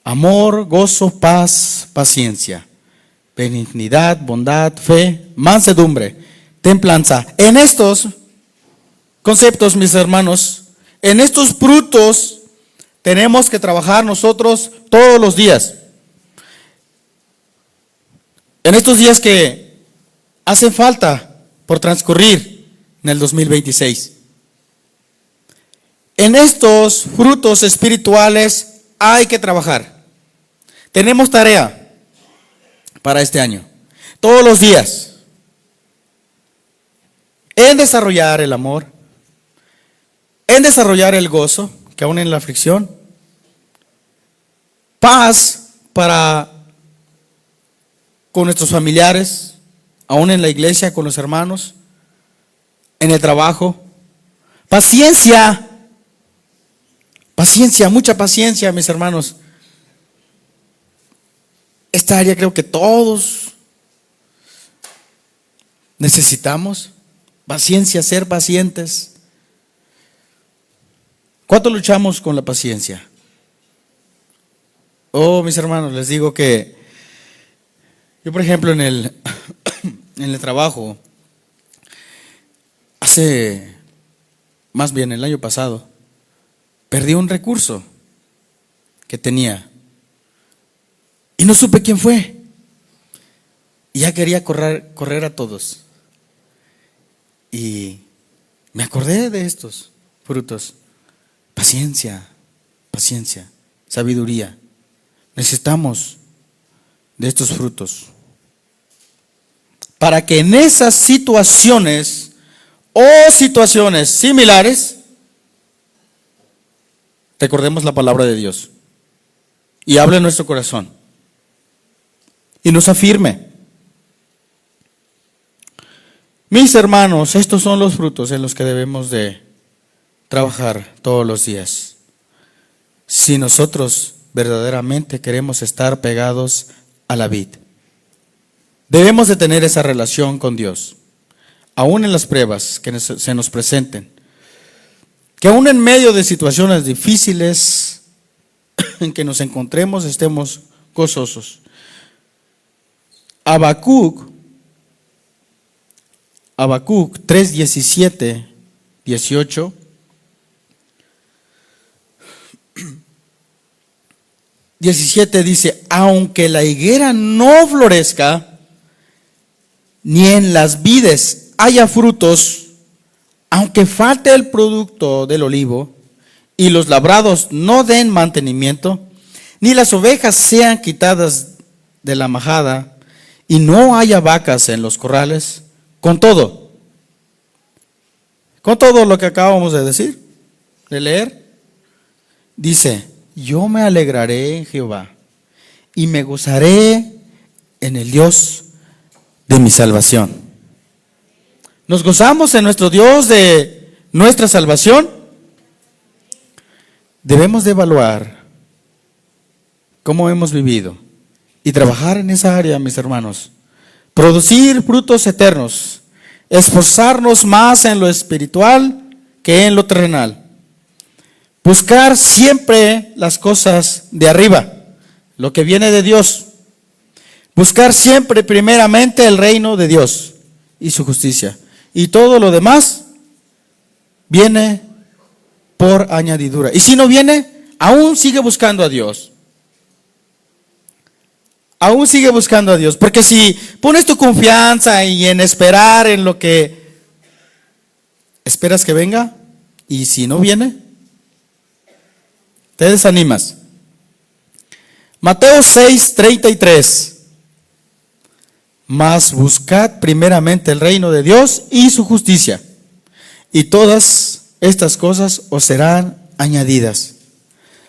Amor, gozo, paz, paciencia, benignidad, bondad, fe, mansedumbre, templanza. En estos conceptos, mis hermanos, en estos frutos tenemos que trabajar nosotros todos los días. En estos días que hacen falta por transcurrir en el 2026. En estos frutos espirituales hay que trabajar. Tenemos tarea para este año. todos los días, en desarrollar el amor, en desarrollar el gozo, que aún en la aflicción, paz para con nuestros familiares, aún en la iglesia, con los hermanos, en el trabajo, paciencia, mucha paciencia, mis hermanos. Esta área creo que todos necesitamos paciencia, ser pacientes. ¿Cuánto luchamos con la paciencia? Oh, mis hermanos, les digo que yo, por ejemplo, en el trabajo, más bien el año pasado, perdí un recurso que tenía y no supe quién fue. Y ya quería correr a todos. Y me acordé de estos frutos. Paciencia, sabiduría. Necesitamos de estos frutos para que en esas situaciones o situaciones similares recordemos la palabra de Dios y hable en nuestro corazón y nos afirme. Mis hermanos, estos son los frutos en los que debemos de trabajar todos los días. Si nosotros verdaderamente queremos estar pegados a la vid, debemos de tener esa relación con Dios, aún en las pruebas que se nos presenten, que aún en medio de situaciones difíciles en que nos encontremos estemos gozosos. Habacuc 3:17, 18. Dice: aunque la higuera no florezca, ni en las vides haya frutos, aunque falte el producto del olivo, y los labrados no den mantenimiento, ni las ovejas sean quitadas de la majada, y no haya vacas en los corrales, con todo lo que acabamos de decir, de leer, dice: yo me alegraré en Jehová y me gozaré en el Dios de mi salvación. ¿Nos gozamos en nuestro Dios de nuestra salvación? Debemos de evaluar cómo hemos vivido y trabajar en esa área, mis hermanos. Producir frutos eternos, esforzarnos más en lo espiritual que en lo terrenal. Buscar siempre las cosas de arriba, lo que viene de Dios. Buscar siempre primeramente el reino de Dios y su justicia. Y todo lo demás viene por añadidura. Y si no viene, aún sigue buscando a Dios. Aún sigue buscando a Dios. Porque si pones tu confianza y en esperar en lo que esperas que venga, y si no viene, te desanimas. Mateo 6:33. Mas buscad primeramente el reino de Dios y su justicia, y todas estas cosas os serán añadidas.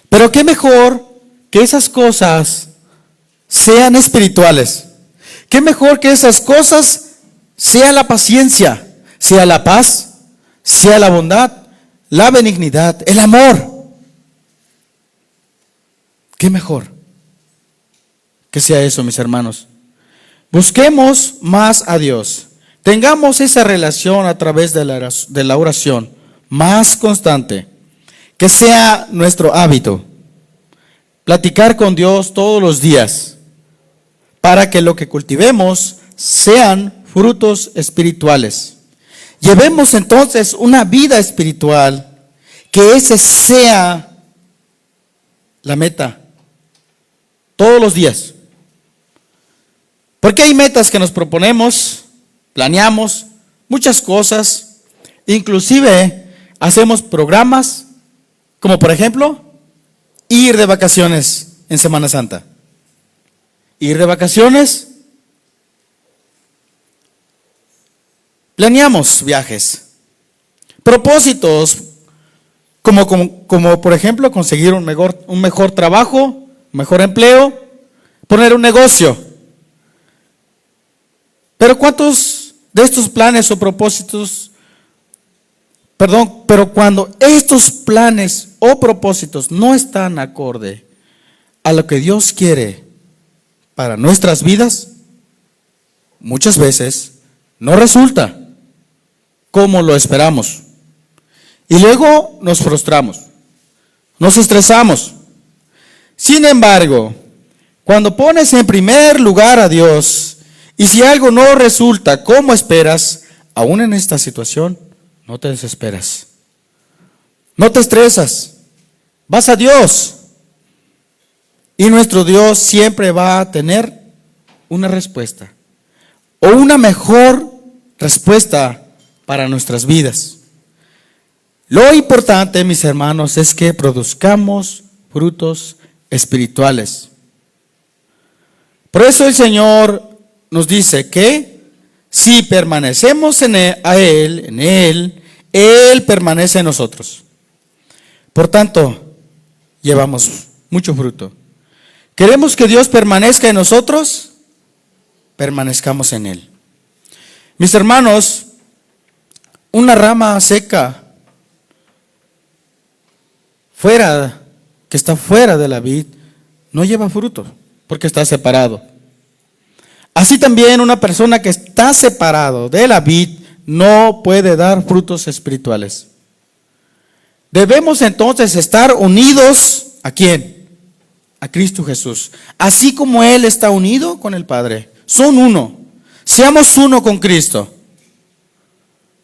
Pero qué mejor que esas cosas sean espirituales. Qué mejor que esas cosas sea la paciencia, sea la paz, sea la bondad, la benignidad, el amor. Qué mejor que sea eso, mis hermanos. Busquemos más a Dios. Tengamos esa relación a través de la oración más constante. Que sea nuestro hábito. Platicar con Dios todos los días. Para que lo que cultivemos sean frutos espirituales. Llevemos entonces una vida espiritual. Que ese sea la meta. Todos los días. Porque hay metas que nos proponemos, planeamos muchas cosas, inclusive hacemos programas, como por ejemplo, ir de vacaciones en Semana Santa. Ir de vacaciones Planeamos viajes, propósitos, como por ejemplo conseguir un mejor trabajo, un mejor empleo, poner un negocio. Pero ¿cuántos de estos planes o propósitos, pero cuando estos planes o propósitos no están acorde a lo que Dios quiere para nuestras vidas, muchas veces no resulta como lo esperamos? Y luego nos frustramos, nos estresamos. Sin embargo, cuando pones en primer lugar a Dios, y si algo no resulta como esperas, aún en esta situación, no te desesperas, no te estresas, vas a Dios. Y nuestro Dios siempre va a tener una respuesta, o una mejor respuesta para nuestras vidas. Lo importante, mis hermanos, es que produzcamos frutos espirituales. Por eso el Señor nos dice que si permanecemos en Él, Él permanece en nosotros. Por tanto, llevamos mucho fruto. ¿Queremos que Dios permanezca en nosotros? Permanezcamos en Él. Mis hermanos, una rama seca que está fuera de la vid, no lleva fruto, porque está separado. Así también una persona que está separado de la vid no puede dar frutos espirituales. Debemos entonces estar unidos, ¿a quién? A Cristo Jesús. Así como Él está unido con el Padre. Son uno. Seamos uno con Cristo.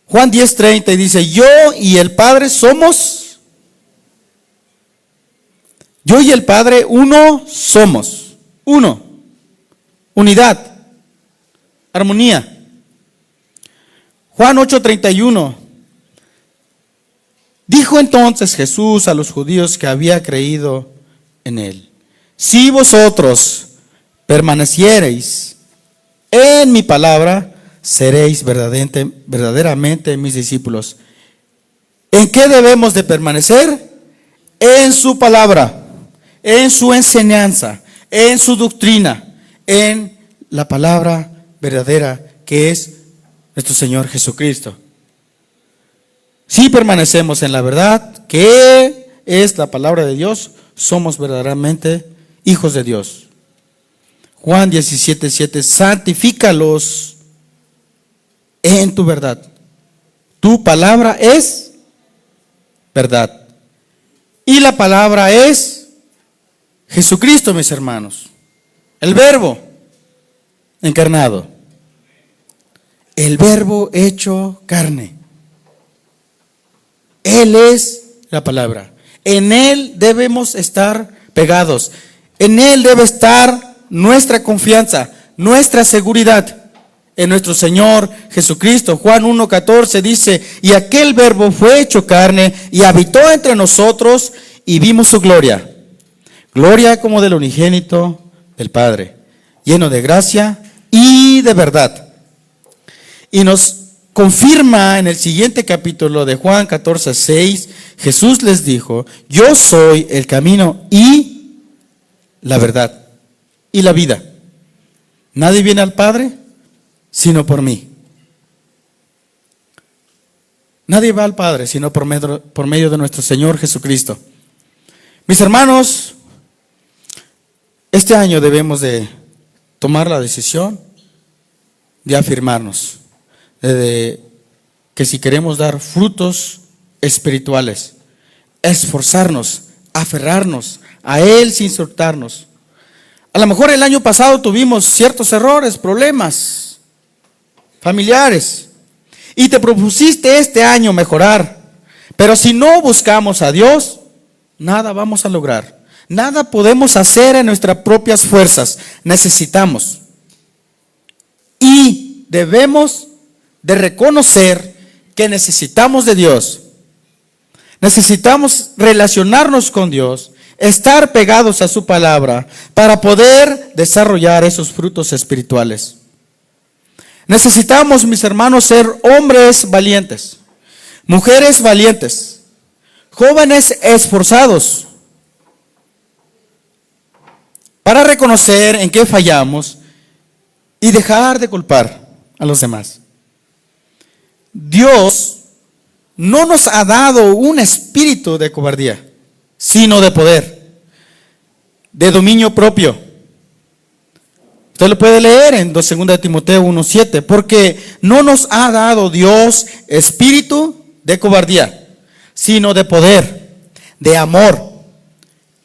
Juan 10:30 dice, yo y el Padre uno somos. Uno. Unidad. Armonía. Juan 8:31. Dijo entonces Jesús a los judíos que había creído en Él: si vosotros permaneciereis en mi palabra, seréis verdaderamente mis discípulos. ¿En qué debemos de permanecer? En su palabra, en su enseñanza, en su doctrina, en la palabra verdadera que es nuestro Señor Jesucristo. Si permanecemos en la verdad, que es la palabra de Dios, somos verdaderamente hijos de Dios. Juan 17:7, santifícalos en tu verdad. Tu palabra es verdad. Y la palabra es Jesucristo, mis hermanos. El Verbo encarnado. El Verbo hecho carne. Él es la palabra. En Él debemos estar pegados. En Él debe estar nuestra confianza, nuestra seguridad. En nuestro Señor Jesucristo. Juan 1:14 dice: y aquel Verbo fue hecho carne y habitó entre nosotros y vimos su gloria. Gloria como del unigénito del Padre, lleno de gracia y de verdad. Y nos confirma en el siguiente capítulo de Juan 14:6, Jesús les dijo: yo soy el camino y la verdad y la vida. Nadie viene al Padre sino por mí. Nadie va al Padre sino por medio de nuestro Señor Jesucristo. Mis hermanos, este año debemos de tomar la decisión de afirmarnos, de que si queremos dar frutos espirituales, esforzarnos, aferrarnos a Él sin soltarnos. A lo mejor el año pasado tuvimos ciertos errores, problemas familiares, y te propusiste este año mejorar, pero si no buscamos a Dios, nada vamos a lograr. Nada podemos hacer en nuestras propias fuerzas. Necesitamos y debemos de reconocer que necesitamos de Dios. Necesitamos relacionarnos con Dios, estar pegados a su palabra para poder desarrollar esos frutos espirituales. Necesitamos, mis hermanos, ser hombres valientes, mujeres valientes, jóvenes esforzados para reconocer en qué fallamos y dejar de culpar a los demás. Dios no nos ha dado un espíritu de cobardía, sino de poder, de dominio propio. Usted lo puede leer en 2 de Timoteo 1:7, porque no nos ha dado Dios espíritu de cobardía, sino de poder, de amor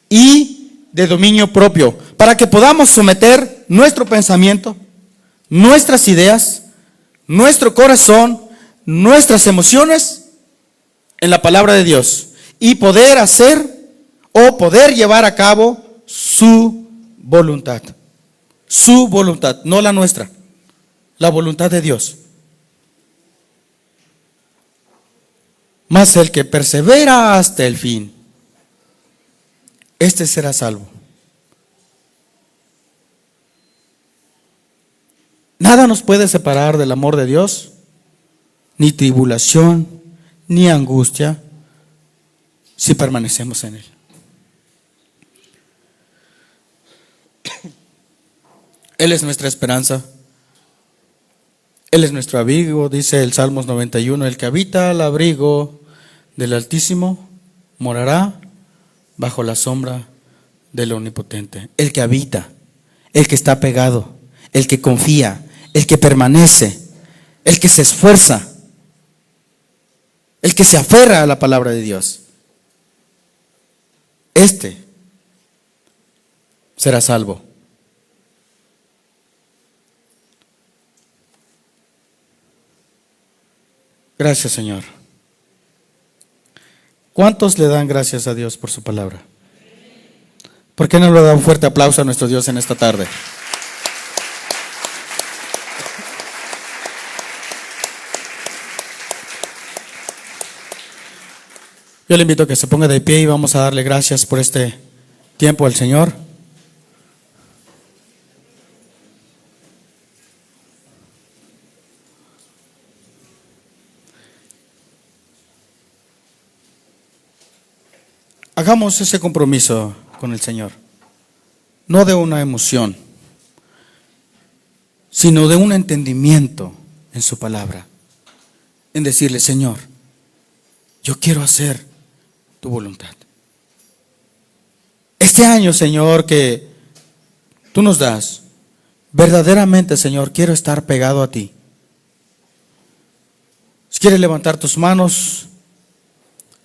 y de dominio propio, para que podamos someter nuestro pensamiento, nuestras ideas, nuestro corazón, nuestras emociones en la palabra de Dios y poder hacer o poder llevar a cabo su voluntad. Su voluntad, no la nuestra, la voluntad de Dios. Mas el que persevera hasta el fin, este será salvo. Nada nos puede separar del amor de Dios, ni tribulación, ni angustia, si permanecemos en Él. Él es nuestra esperanza, Él es nuestro abrigo, dice el Salmos 91, el que habita al abrigo del Altísimo morará bajo la sombra del Omnipotente. El que habita, el que está pegado, el que confía, el que permanece, el que se esfuerza, el que se aferra a la palabra de Dios. Este será salvo. Gracias, Señor. ¿Cuántos le dan gracias a Dios por su palabra? ¿Por qué no le da un fuerte aplauso a nuestro Dios en esta tarde? Yo le invito a que se ponga de pie y vamos a darle gracias por este tiempo al Señor. Hagamos ese compromiso con el Señor, no de una emoción, sino de un entendimiento en su palabra, en decirle: Señor, yo quiero hacer tu voluntad. Este año, Señor, que tú nos das, verdaderamente, Señor, quiero estar pegado a ti. Si quieres levantar tus manos,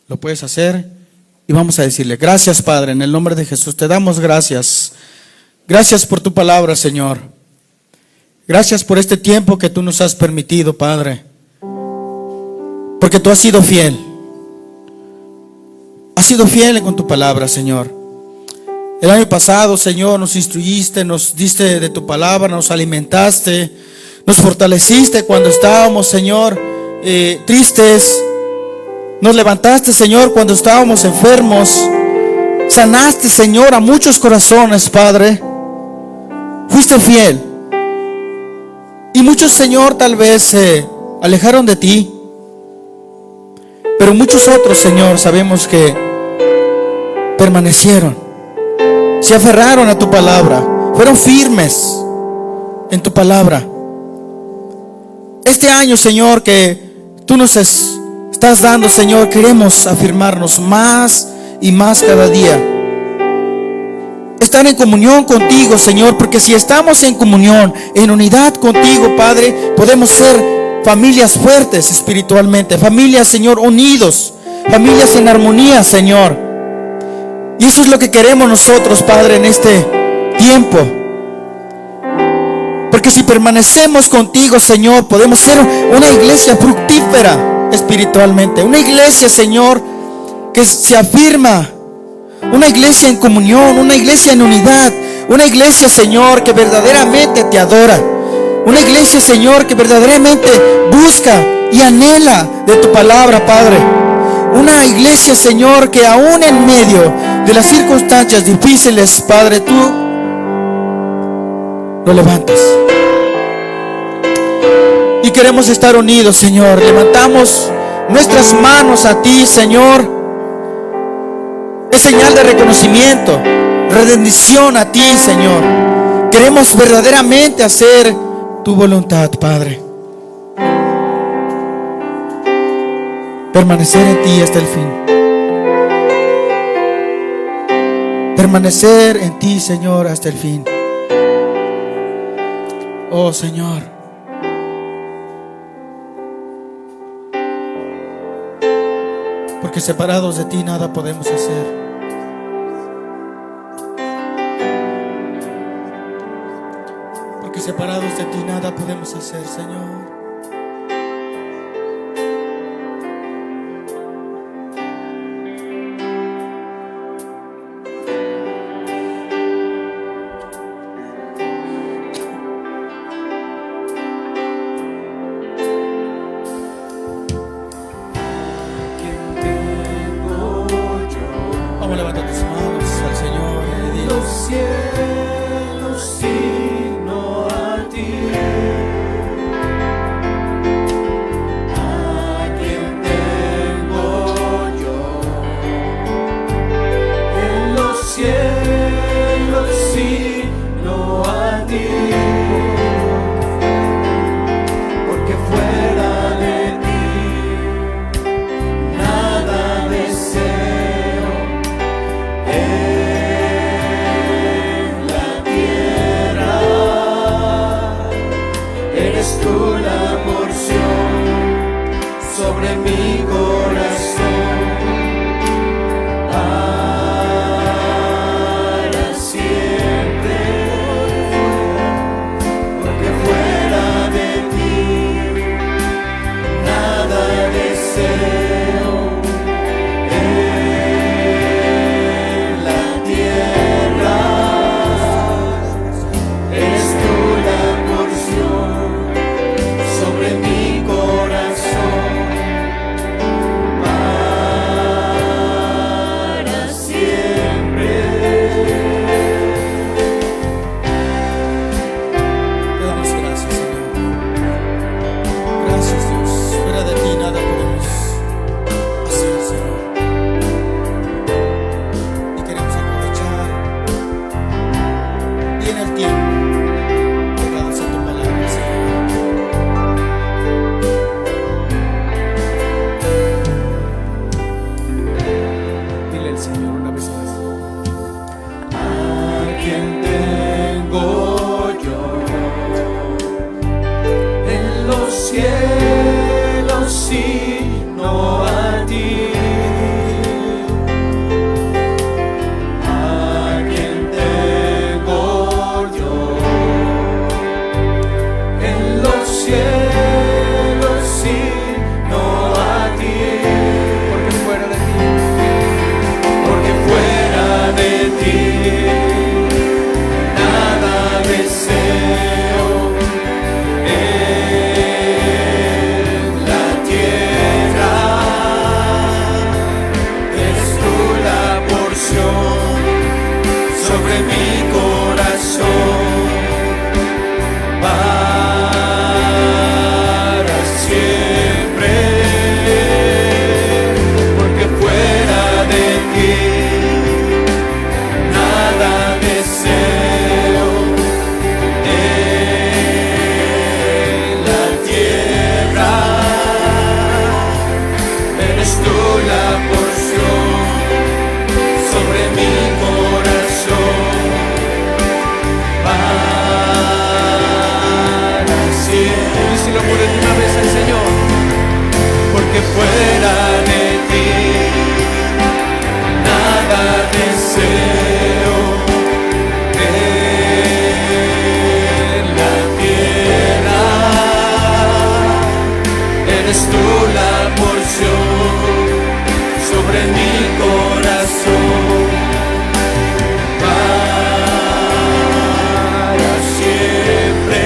lo puedes hacer. Y vamos a decirle: gracias, Padre, en el nombre de Jesús te damos gracias. Gracias por tu palabra, Señor. Gracias por este tiempo que tú nos has permitido, Padre. Porque tú has sido fiel. Has sido fiel con tu palabra, Señor. El año pasado, Señor, nos instruiste, nos diste de tu palabra, nos alimentaste, nos fortaleciste cuando estábamos, Señor, tristes. Nos levantaste, Señor, cuando estábamos enfermos. Sanaste, Señor, a muchos corazones, Padre. Fuiste fiel. Y muchos, Señor, tal vez se alejaron de ti. Pero muchos otros, Señor, sabemos que permanecieron. Se aferraron a tu palabra. Fueron firmes en tu palabra. Este año, Señor, que tú nos estás dando, Señor, queremos afirmarnos más y más cada día. Estar en comunión contigo, Señor, porque si estamos en comunión, en unidad contigo, Padre, podemos ser familias fuertes espiritualmente, familias, Señor, unidos, familias en armonía, Señor. Y eso es lo que queremos nosotros, Padre, en este tiempo. Porque si permanecemos contigo, Señor, podemos ser una iglesia fructífera espiritualmente, una iglesia, Señor, que se afirma, una iglesia en comunión, una iglesia en unidad, una iglesia, Señor, que verdaderamente te adora, una iglesia, Señor, que verdaderamente busca y anhela de tu palabra, Padre, una iglesia, Señor, que aún en medio de las circunstancias difíciles, Padre, tú lo levantas. queremos estar unidos, Señor. Levantamos nuestras manos a ti, Señor. Es señal de reconocimiento, rendición a ti, Señor. Queremos verdaderamente hacer tu voluntad, Padre. Permanecer en ti hasta el fin. Permanecer en ti, Señor, hasta el fin. Oh, Señor. Porque separados de ti nada podemos hacer. Porque separados de ti nada podemos hacer, Señor. Vamos a levantar tus manos al Señor y dile: Los cielos sino a ti. ¿A quién tengo yo? En los cielos sino a ti. Porque fuera de ti nada deseo. En la tierra eres tú la porción sobre mi corazón para siempre, porque fuera de ti nada deseo. En la tierra eres tú la porción sobre mi corazón para siempre. Te damos gracias, Señor. Gracias, Dios. Fuera de ti nada podemos hacer, Señor. Y queremos aprovechar bien el tiempo pegados a tu palabra, Señor. Dile al Señor una vez más: ¿A quién tengo yo? En los cielos sino a ti. ¿A quién tengo yo? En los cielos sino a ti. Porque fuera de ti, porque fuera de ti nada deseo. En la tierra eres tú la porción sobre mi corazón para siempre, porque fuera de ti nada deseo. En la tierra eres tú la porción sobre mi corazón para siempre. Y si lo pones una vez al Señor: porque fuera de ti nada deseo. En la tierra eres tú la porción sobre mi corazón para siempre.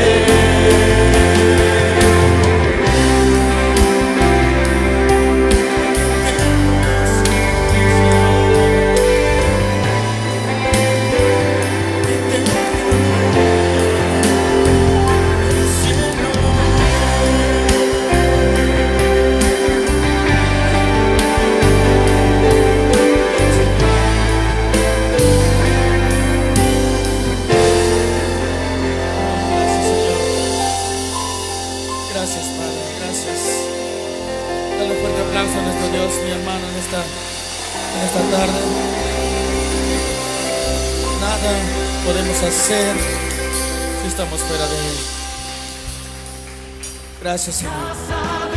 Dios, mi hermano, en esta tarde. Nada podemos hacer si estamos fuera de Él. Gracias, Señor.